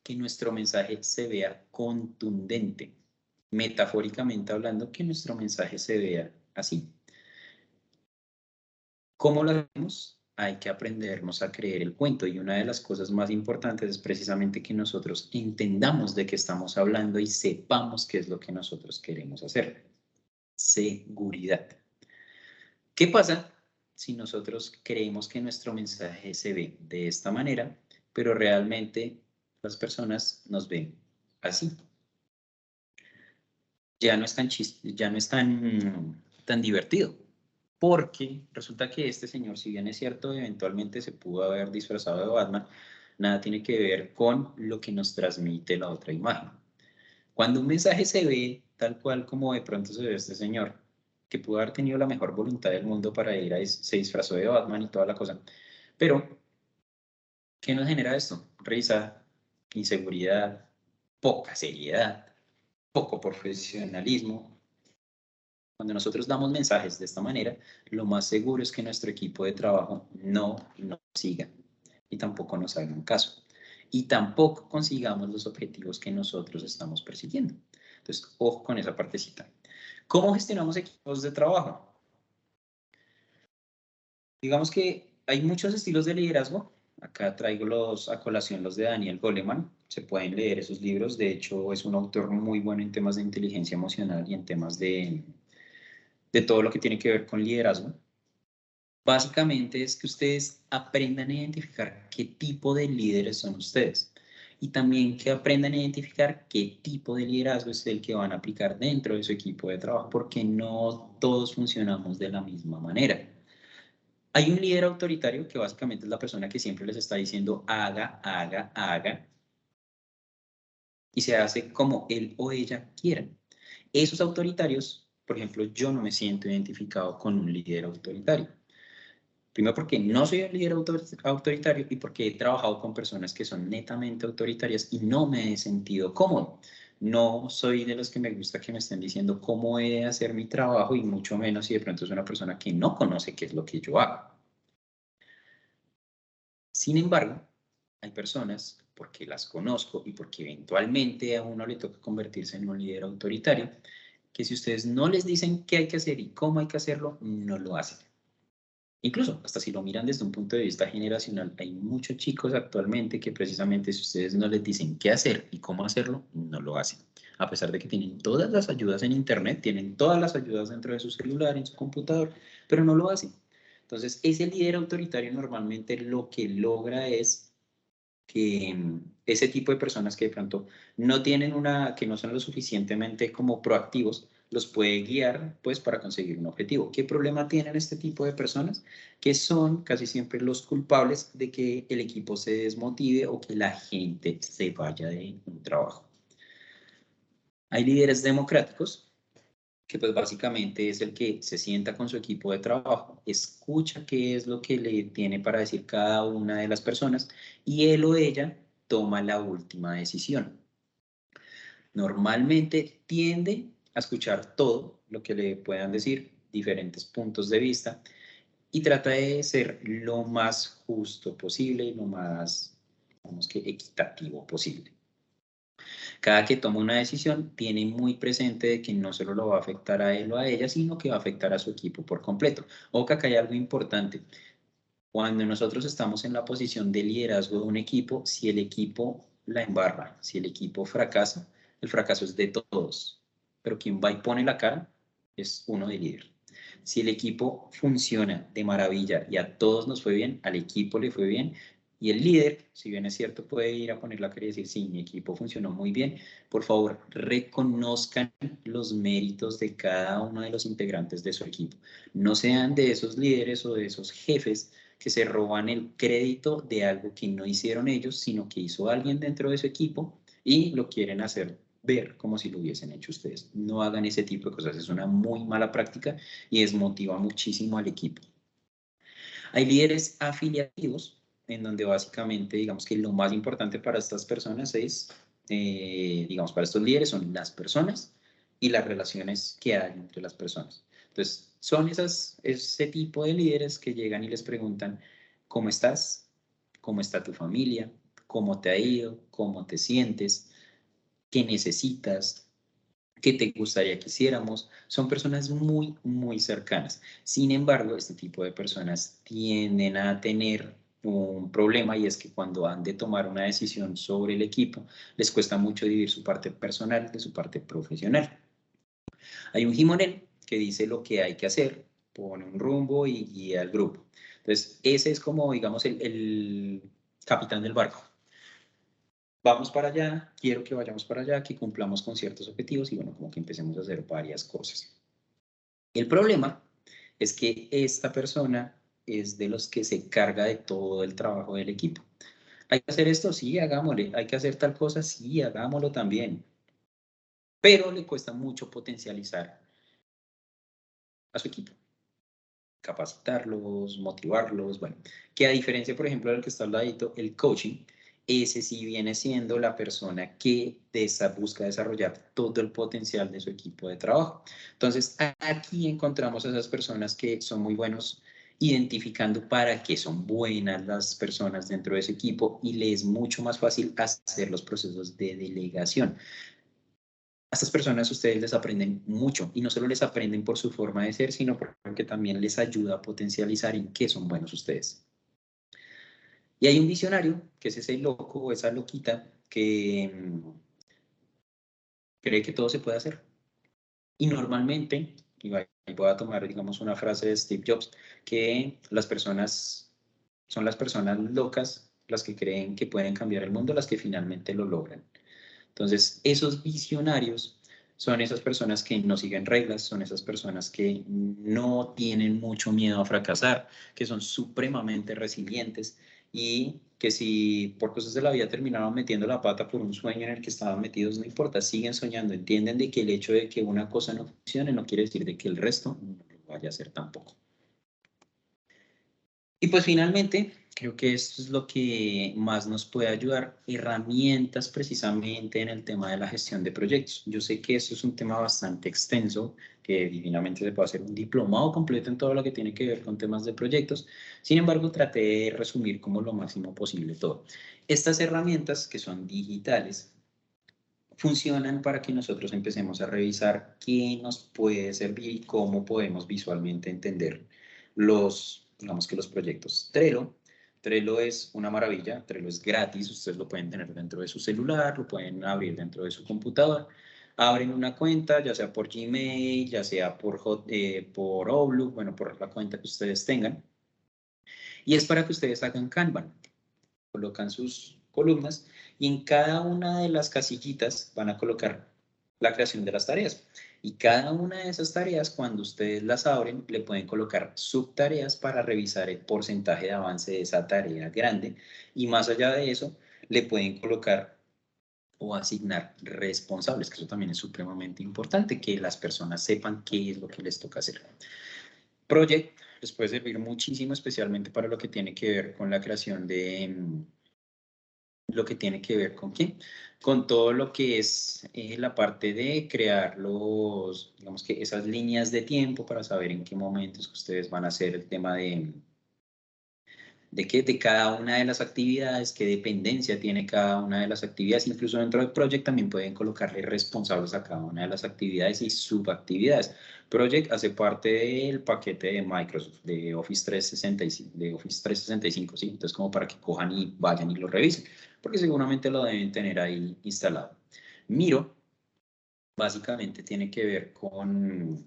Que nuestro mensaje se vea contundente. Metafóricamente hablando, que nuestro mensaje se vea así. ¿Cómo lo hacemos? Hay que aprendernos a creer el cuento, y una de las cosas más importantes es precisamente que nosotros entendamos de qué estamos hablando y sepamos qué es lo que nosotros queremos hacer. Seguridad. ¿Qué pasa si nosotros creemos que nuestro mensaje se ve de esta manera, pero realmente las personas nos ven así? Ya no es tan ya no es tan divertido, porque resulta que este señor, si bien es cierto, eventualmente se pudo haber disfrazado de Batman, nada tiene que ver con lo que nos transmite la otra imagen. Cuando un mensaje se ve tal cual como de pronto se ve este señor, que pudo haber tenido la mejor voluntad del mundo para ir se disfrazó de Batman y toda la cosa, pero ¿qué nos genera esto? Risa, inseguridad, poca seriedad, poco profesionalismo. Cuando nosotros damos mensajes de esta manera, lo más seguro es que nuestro equipo de trabajo no nos siga y tampoco nos hagan caso. Y tampoco consigamos los objetivos que nosotros estamos persiguiendo. Entonces, ojo con esa partecita. ¿Cómo gestionamos equipos de trabajo? Digamos que hay muchos estilos de liderazgo. Acá traigo a colación los de Daniel Goleman. Se pueden leer esos libros. De hecho, es un autor muy bueno en temas de inteligencia emocional y en temas de todo lo que tiene que ver con liderazgo. Básicamente es que ustedes aprendan a identificar qué tipo de líderes son ustedes y también que aprendan a identificar qué tipo de liderazgo es el que van a aplicar dentro de su equipo de trabajo, porque no todos funcionamos de la misma manera. Hay un líder autoritario que básicamente es la persona que siempre les está diciendo haga, haga, haga, y se hace como él o ella quieran. Esos autoritarios, por ejemplo, yo no me siento identificado con un líder autoritario. Primero porque no soy un líder autoritario y porque he trabajado con personas que son netamente autoritarias y no me he sentido cómodo. No soy de los que me gusta que me estén diciendo cómo he de hacer mi trabajo, y mucho menos si de pronto es una persona que no conoce qué es lo que yo hago. Sin embargo, hay personas, porque las conozco y porque eventualmente a uno le toca convertirse en un líder autoritario, que si ustedes no les dicen qué hay que hacer y cómo hay que hacerlo, no lo hacen. Incluso, hasta si lo miran desde un punto de vista generacional, hay muchos chicos actualmente que precisamente si ustedes no les dicen qué hacer y cómo hacerlo, no lo hacen. A pesar de que tienen todas las ayudas en internet, tienen todas las ayudas dentro de su celular, en su computador, pero no lo hacen. Entonces, ese líder autoritario normalmente lo que logra es que ese tipo de personas que de pronto no tienen que no son lo suficientemente como proactivos, los puede guiar pues para conseguir un objetivo. ¿Qué problema tienen este tipo de personas? Que son casi siempre los culpables de que el equipo se desmotive o que la gente se vaya de un trabajo. Hay líderes democráticos, que pues básicamente es el que se sienta con su equipo de trabajo, escucha qué es lo que le tiene para decir cada una de las personas y él o ella toma la última decisión. Normalmente tiende a escuchar todo lo que le puedan decir, diferentes puntos de vista, y trata de ser lo más justo posible y lo más, digamos que, equitativo posible. Cada que toma una decisión tiene muy presente de que no solo lo va a afectar a él o a ella, sino que va a afectar a su equipo por completo. O que acá hay algo importante. Cuando nosotros estamos en la posición de liderazgo de un equipo, si el equipo la embarra, si el equipo fracasa, el fracaso es de todos. Pero quien va y pone la cara es uno de líder. Si el equipo funciona de maravilla y a todos nos fue bien, al equipo le fue bien, y el líder, si bien es cierto, puede ir a poner la cara y decir, sí, mi equipo funcionó muy bien, por favor, reconozcan los méritos de cada uno de los integrantes de su equipo. No sean de esos líderes o de esos jefes que se roban el crédito de algo que no hicieron ellos, sino que hizo alguien dentro de su equipo y lo quieren hacer ver como si lo hubiesen hecho ustedes. No hagan ese tipo de cosas, es una muy mala práctica y desmotiva muchísimo al equipo. Hay líderes afiliativos, en donde básicamente, digamos que lo más importante para estas personas es, digamos, para estos líderes son las personas y las relaciones que hay entre las personas. Entonces, son ese tipo de líderes que llegan y les preguntan, ¿cómo estás? ¿Cómo está tu familia? ¿Cómo te ha ido? ¿Cómo te sientes? ¿Qué necesitas? ¿Qué te gustaría que hiciéramos? Son personas muy, muy cercanas. Sin embargo, este tipo de personas tienden a tener un problema y es que cuando han de tomar una decisión sobre el equipo, les cuesta mucho dividir su parte personal de su parte profesional. Hay un jimonel que dice lo que hay que hacer, pone un rumbo y guía al grupo. Entonces, ese es como, digamos, el capitán del barco. Vamos para allá, quiero que vayamos para allá, que cumplamos con ciertos objetivos y bueno, como que empecemos a hacer varias cosas. El problema es que esta persona es de los que se carga de todo el trabajo del equipo. ¿Hay que hacer esto? Sí, hagámosle. ¿Hay que hacer tal cosa? Sí, hagámoslo también. Pero le cuesta mucho potencializar a su equipo, capacitarlos, motivarlos, bueno, que a diferencia, por ejemplo, del que está al ladito, el coaching, ese sí viene siendo la persona que busca desarrollar todo el potencial de su equipo de trabajo. Entonces, aquí encontramos a esas personas que son muy buenos identificando para qué son buenas las personas dentro de ese equipo y le es mucho más fácil hacer los procesos de delegación. A estas personas ustedes les aprenden mucho y no solo les aprenden por su forma de ser, sino porque también les ayuda a potencializar en qué son buenos ustedes. Y hay un visionario, que es ese loco o esa loquita que cree que todo se puede hacer. Y normalmente, y voy a tomar, digamos, una frase de Steve Jobs, que las personas son las personas locas las que creen que pueden cambiar el mundo, las que finalmente lo logran. Entonces, esos visionarios son esas personas que no siguen reglas, son esas personas que no tienen mucho miedo a fracasar, que son supremamente resilientes y que si por cosas de la vida terminaron metiendo la pata por un sueño en el que estaban metidos, no importa, siguen soñando, entienden de que el hecho de que una cosa no funcione no quiere decir de que el resto no lo vaya a hacer tampoco. Y pues finalmente, creo que esto es lo que más nos puede ayudar, herramientas precisamente en el tema de la gestión de proyectos. Yo sé que esto es un tema bastante extenso, que divinamente se puede hacer un diplomado completo en todo lo que tiene que ver con temas de proyectos. Sin embargo, traté de resumir como lo máximo posible todo. Estas herramientas que son digitales funcionan para que nosotros empecemos a revisar qué nos puede servir y cómo podemos visualmente entender digamos que los proyectos. Trello es una maravilla, Trello es gratis, ustedes lo pueden tener dentro de su celular, lo pueden abrir dentro de su computador, abren una cuenta, ya sea por Gmail, ya sea por Outlook, bueno, por la cuenta que ustedes tengan, y es para que ustedes hagan Kanban, colocan sus columnas y en cada una de las casillitas van a colocar la creación de las tareas. Y cada una de esas tareas, cuando ustedes las abren, le pueden colocar subtareas para revisar el porcentaje de avance de esa tarea grande. Y más allá de eso, le pueden colocar o asignar responsables, que eso también es supremamente importante, que las personas sepan qué es lo que les toca hacer. Project les puede servir muchísimo, especialmente para lo que tiene que ver con la creación de lo que tiene que ver con qué, con todo lo que es la parte de crear digamos que esas líneas de tiempo para saber en qué momentos ustedes van a hacer el tema de cada una de las actividades, qué dependencia tiene cada una de las actividades. Incluso dentro del Project también pueden colocarle responsables a cada una de las actividades y subactividades. Project hace parte del paquete de Microsoft, de Office 365, ¿sí? Entonces, como para que cojan y vayan y lo revisen, porque seguramente lo deben tener ahí instalado. Miro, básicamente tiene que ver con,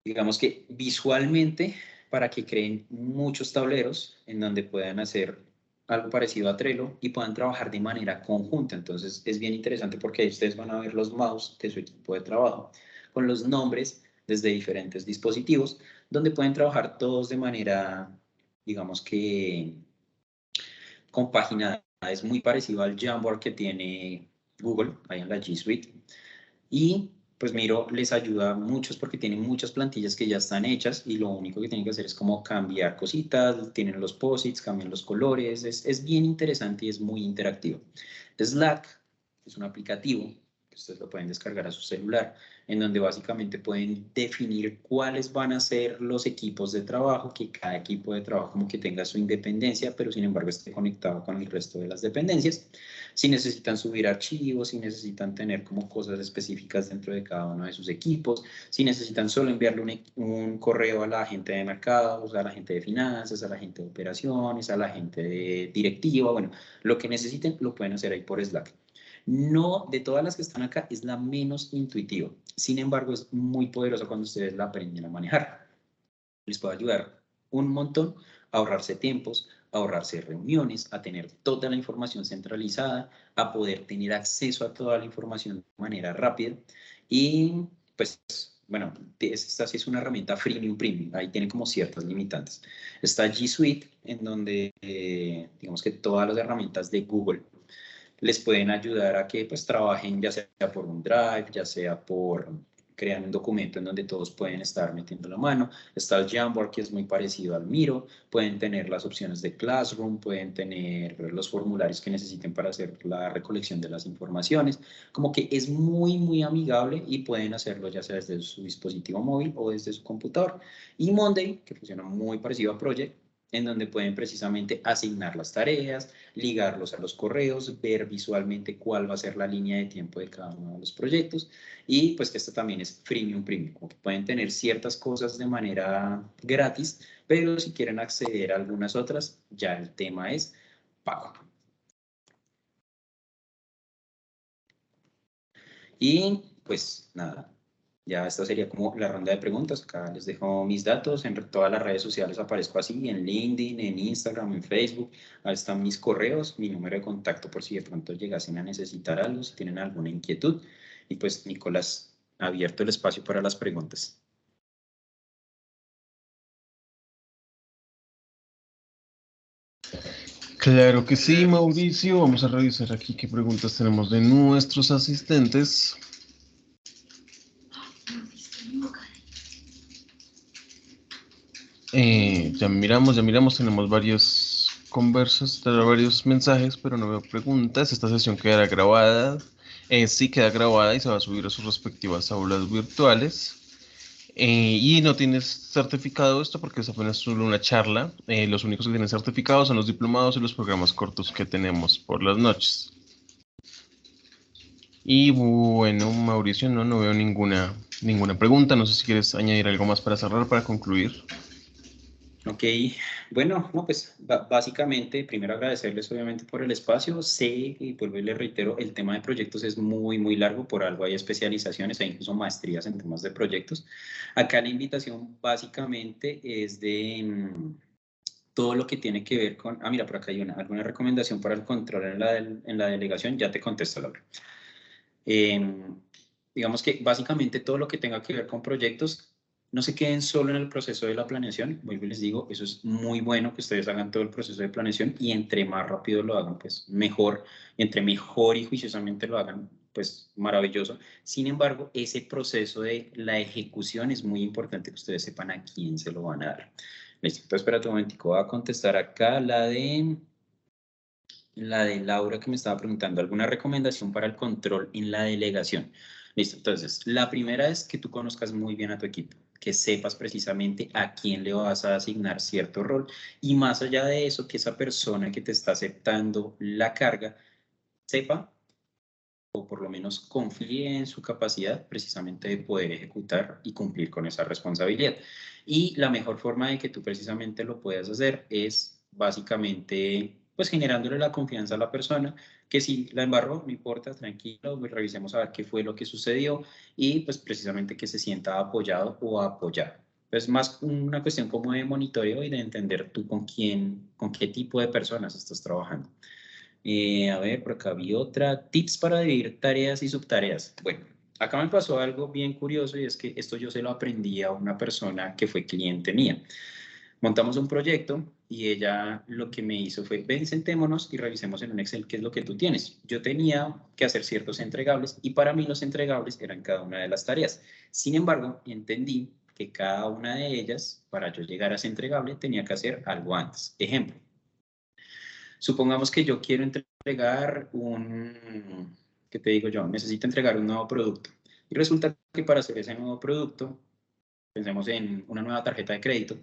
digamos que visualmente, para que creen muchos tableros en donde puedan hacer algo parecido a Trello y puedan trabajar de manera conjunta. Entonces es bien interesante porque ahí ustedes van a ver los mouse de su equipo de trabajo con los nombres desde diferentes dispositivos, donde pueden trabajar todos de manera, digamos que compaginada. Es muy parecido al Jamboard que tiene Google, ahí en la G Suite. Y pues Miro les ayuda a muchos porque tienen muchas plantillas que ya están hechas y lo único que tienen que hacer es como cambiar cositas, tienen los posits, cambian los colores, es bien interesante y es muy interactivo. Slack es un aplicativo que ustedes lo pueden descargar a su celular, en donde básicamente pueden definir cuáles van a ser los equipos de trabajo, que cada equipo de trabajo como que tenga su independencia, pero sin embargo esté conectado con el resto de las dependencias. Si necesitan subir archivos, si necesitan tener como cosas específicas dentro de cada uno de sus equipos, si necesitan solo enviarle un correo a la gente de mercados, a la gente de finanzas, a la gente de operaciones, a la gente de directiva, bueno, lo que necesiten lo pueden hacer ahí por Slack. No, de todas las que están acá, es la menos intuitiva. Sin embargo, es muy poderosa cuando ustedes la aprenden a manejar. Les puede ayudar un montón a ahorrarse tiempos, a ahorrarse reuniones, a tener toda la información centralizada, a poder tener acceso a toda la información de manera rápida. Y pues, bueno, esta sí es una herramienta freemium. Ahí tiene como ciertas limitantes. Está G Suite, en donde digamos que todas las herramientas de Google les pueden ayudar a que pues trabajen ya sea por un Drive, ya sea por crear un documento en donde todos pueden estar metiendo la mano. Está el Jamboard, que es muy parecido al Miro. Pueden tener las opciones de Classroom, pueden tener los formularios que necesiten para hacer la recolección de las informaciones. Como que es muy, muy amigable y pueden hacerlo ya sea desde su dispositivo móvil o desde su computador. Y Monday, que funciona muy parecido a Project, en donde pueden precisamente asignar las tareas, ligarlos a los correos, ver visualmente cuál va a ser la línea de tiempo de cada uno de los proyectos y pues que esto también es freemium, como que pueden tener ciertas cosas de manera gratis, pero si quieren acceder a algunas otras, ya el tema es pago. Y pues nada, ya esta sería como la ronda de preguntas. Acá les dejo mis datos. En todas las redes sociales aparezco así, en LinkedIn, en Instagram, en Facebook. Ahí están mis correos, mi número de contacto por si de pronto llegasen a necesitar algo, si tienen alguna inquietud. Y pues, Nicolás, abierto el espacio para las preguntas. Claro que sí, Mauricio. Vamos a revisar aquí qué preguntas tenemos de nuestros asistentes. Ya miramos, tenemos varias conversas, varios mensajes, pero no veo preguntas. Esta sesión quedará grabada. Sí queda grabada y se va a subir a sus respectivas aulas virtuales. Y no tienes certificado esto porque es apenas solo una charla. Los únicos que tienen certificados son los diplomados y los programas cortos que tenemos por las noches. Y bueno, Mauricio, no veo ninguna pregunta. No sé si quieres añadir algo más para cerrar, para concluir. Ok, bueno, no, pues básicamente primero agradecerles obviamente por el espacio. Sé, y vuelvo y les reitero, el tema de proyectos es muy, muy largo, por algo hay especializaciones, hay incluso maestrías en temas de proyectos. Acá la invitación básicamente es de todo lo que tiene que ver con, mira, por acá hay alguna recomendación para el control en la delegación, ya te contesto, Laura. Digamos que básicamente todo lo que tenga que ver con proyectos, no se queden solo en el proceso de la planeación. Vuelvo y les digo, eso es muy bueno que ustedes hagan todo el proceso de planeación y entre más rápido lo hagan, pues mejor, entre mejor y juiciosamente lo hagan, pues maravilloso. Sin embargo, ese proceso de la ejecución es muy importante que ustedes sepan a quién se lo van a dar. Listo, entonces espérate un momentico, voy a contestar acá la de Laura que me estaba preguntando, ¿alguna recomendación para el control en la delegación? Listo, entonces, la primera es que tú conozcas muy bien a tu equipo, que sepas precisamente a quién le vas a asignar cierto rol y más allá de eso, que esa persona que te está aceptando la carga sepa o por lo menos confíe en su capacidad precisamente de poder ejecutar y cumplir con esa responsabilidad. Y la mejor forma de que tú precisamente lo puedas hacer es básicamente pues generándole la confianza a la persona, que si la embarró, no importa, tranquilo, pues revisemos a ver qué fue lo que sucedió y pues precisamente que se sienta apoyado o apoyada. Es más una cuestión como de monitoreo y de entender tú con quién, con qué tipo de personas estás trabajando. A ver, por acá vi otra. Tips para dividir tareas y subtareas. Bueno, acá me pasó algo bien curioso y es que esto yo se lo aprendí a una persona que fue cliente mía. Montamos un proyecto y ella lo que me hizo fue, ven, sentémonos y revisemos en un Excel qué es lo que tú tienes. Yo tenía que hacer ciertos entregables y para mí los entregables eran cada una de las tareas. Sin embargo, entendí que cada una de ellas, para yo llegar a ese entregable, tenía que hacer algo antes. Ejemplo. Supongamos que yo quiero entregar que te digo yo, necesito entregar un nuevo producto. Y resulta que para hacer ese nuevo producto, pensemos en una nueva tarjeta de crédito,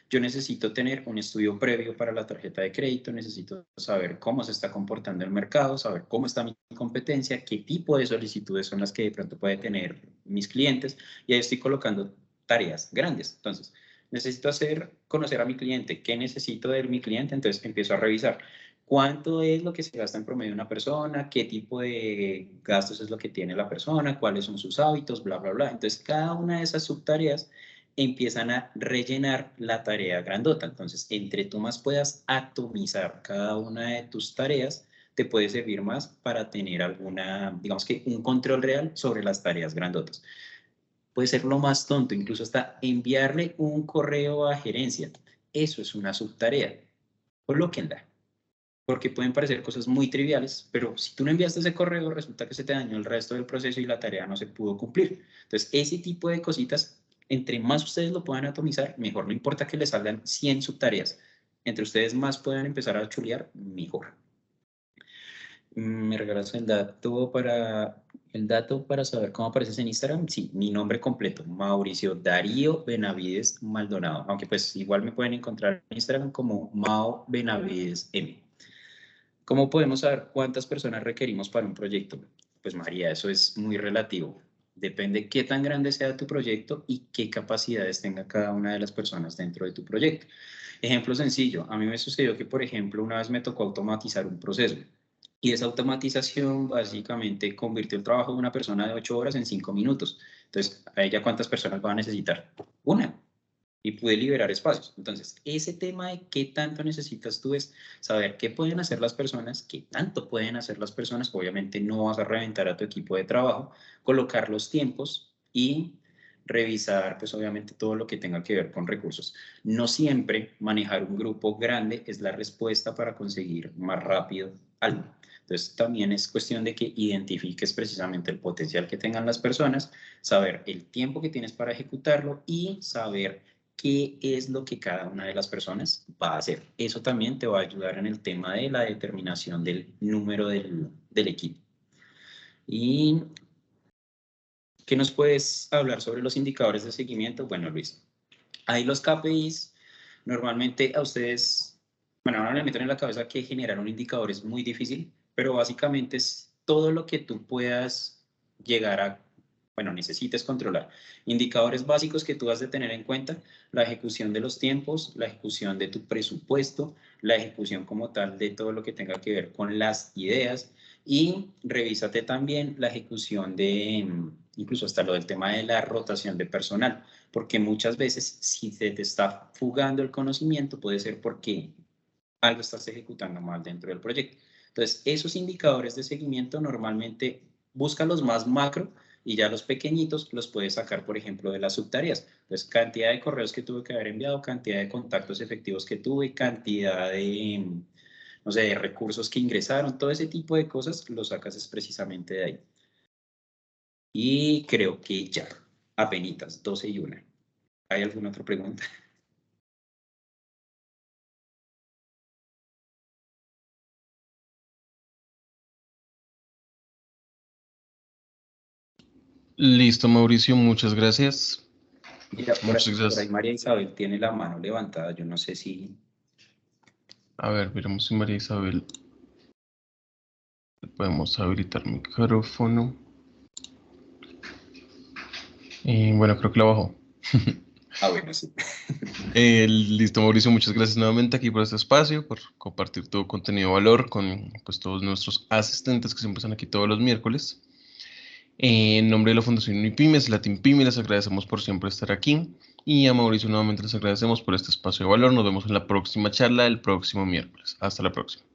yo necesito tener un estudio previo para la tarjeta de crédito, necesito saber cómo se está comportando el mercado, saber cómo está mi competencia, qué tipo de solicitudes son las que de pronto pueden tener mis clientes, y ahí estoy colocando tareas grandes. Entonces, necesito conocer a mi cliente, qué necesito de mi cliente, entonces empiezo a revisar cuánto es lo que se gasta en promedio una persona, qué tipo de gastos es lo que tiene la persona, cuáles son sus hábitos, bla, bla, bla. Entonces, cada una de esas subtareas empiezan a rellenar la tarea grandota. Entonces, entre tú más puedas atomizar cada una de tus tareas, te puede servir más para tener alguna, digamos que un control real sobre las tareas grandotas. Puede ser lo más tonto, incluso hasta enviarle un correo a gerencia. Eso es una subtarea. Colóquenla, porque pueden parecer cosas muy triviales, pero si tú no enviaste ese correo, resulta que se te dañó el resto del proceso y la tarea no se pudo cumplir. Entonces, ese tipo de cositas, entre más ustedes lo puedan atomizar, mejor. No importa que les salgan 100 subtareas. Entre ustedes más puedan empezar a chulear, mejor. ¿Me regalas el dato para saber cómo apareces en Instagram? Sí, mi nombre completo, Mauricio Darío Benavides Maldonado. Aunque pues igual me pueden encontrar en Instagram como Mao Benavides M. ¿Cómo podemos saber cuántas personas requerimos para un proyecto? Pues María, eso es muy relativo. Depende qué tan grande sea tu proyecto y qué capacidades tenga cada una de las personas dentro de tu proyecto. Ejemplo sencillo, a mí me sucedió que, por ejemplo, una vez me tocó automatizar un proceso y esa automatización básicamente convirtió el trabajo de una persona de 8 horas en 5 minutos. Entonces, ¿a ella cuántas personas va a necesitar? Una. Y pude liberar espacios. Entonces, ese tema de qué tanto necesitas tú es saber qué pueden hacer las personas, qué tanto pueden hacer las personas. Obviamente no vas a reventar a tu equipo de trabajo, colocar los tiempos y revisar, pues obviamente todo lo que tenga que ver con recursos. No siempre manejar un grupo grande es la respuesta para conseguir más rápido algo. Entonces, también es cuestión de que identifiques precisamente el potencial que tengan las personas, saber el tiempo que tienes para ejecutarlo y saber qué es lo que cada una de las personas va a hacer. Eso también te va a ayudar en el tema de la determinación del número del equipo. ¿Y qué nos puedes hablar sobre los indicadores de seguimiento? Bueno, Luis, ahí los KPIs, normalmente a ustedes, bueno, ahora le meten en la cabeza que generar un indicador es muy difícil, pero básicamente es todo lo que tú puedas llegar a, bueno, necesites controlar. Indicadores básicos que tú has de tener en cuenta: la ejecución de los tiempos, la ejecución de tu presupuesto, la ejecución como tal de todo lo que tenga que ver con las ideas, y revísate también la ejecución de, incluso hasta lo del tema de la rotación de personal, porque muchas veces si se te está fugando el conocimiento puede ser porque algo estás ejecutando mal dentro del proyecto. Entonces, esos indicadores de seguimiento normalmente busca los más macro y ya los pequeñitos los puedes sacar, por ejemplo, de las subtareas. Entonces, cantidad de correos que tuve que haber enviado, cantidad de contactos efectivos que tuve, cantidad de, no sé, de recursos que ingresaron, todo ese tipo de cosas lo sacas es precisamente de ahí. Y creo que ya, apenitas, 12:01. ¿Hay alguna otra pregunta? Listo, Mauricio, muchas gracias. Mira, Muchas por ahí gracias. María Isabel tiene la mano levantada. Yo no sé si... A ver, veremos si María Isabel podemos habilitar micrófono. Bueno, creo que la bajó. Ah, bueno, sí. Listo, Mauricio, muchas gracias nuevamente aquí por este espacio, por compartir tu contenido de valor con pues, todos nuestros asistentes que siempre están aquí todos los miércoles. En nombre de la Fundación Unipymes, la Team Pyme, les agradecemos por siempre estar aquí. Y a Mauricio nuevamente les agradecemos por este espacio de valor. Nos vemos en la próxima charla el próximo miércoles. Hasta la próxima.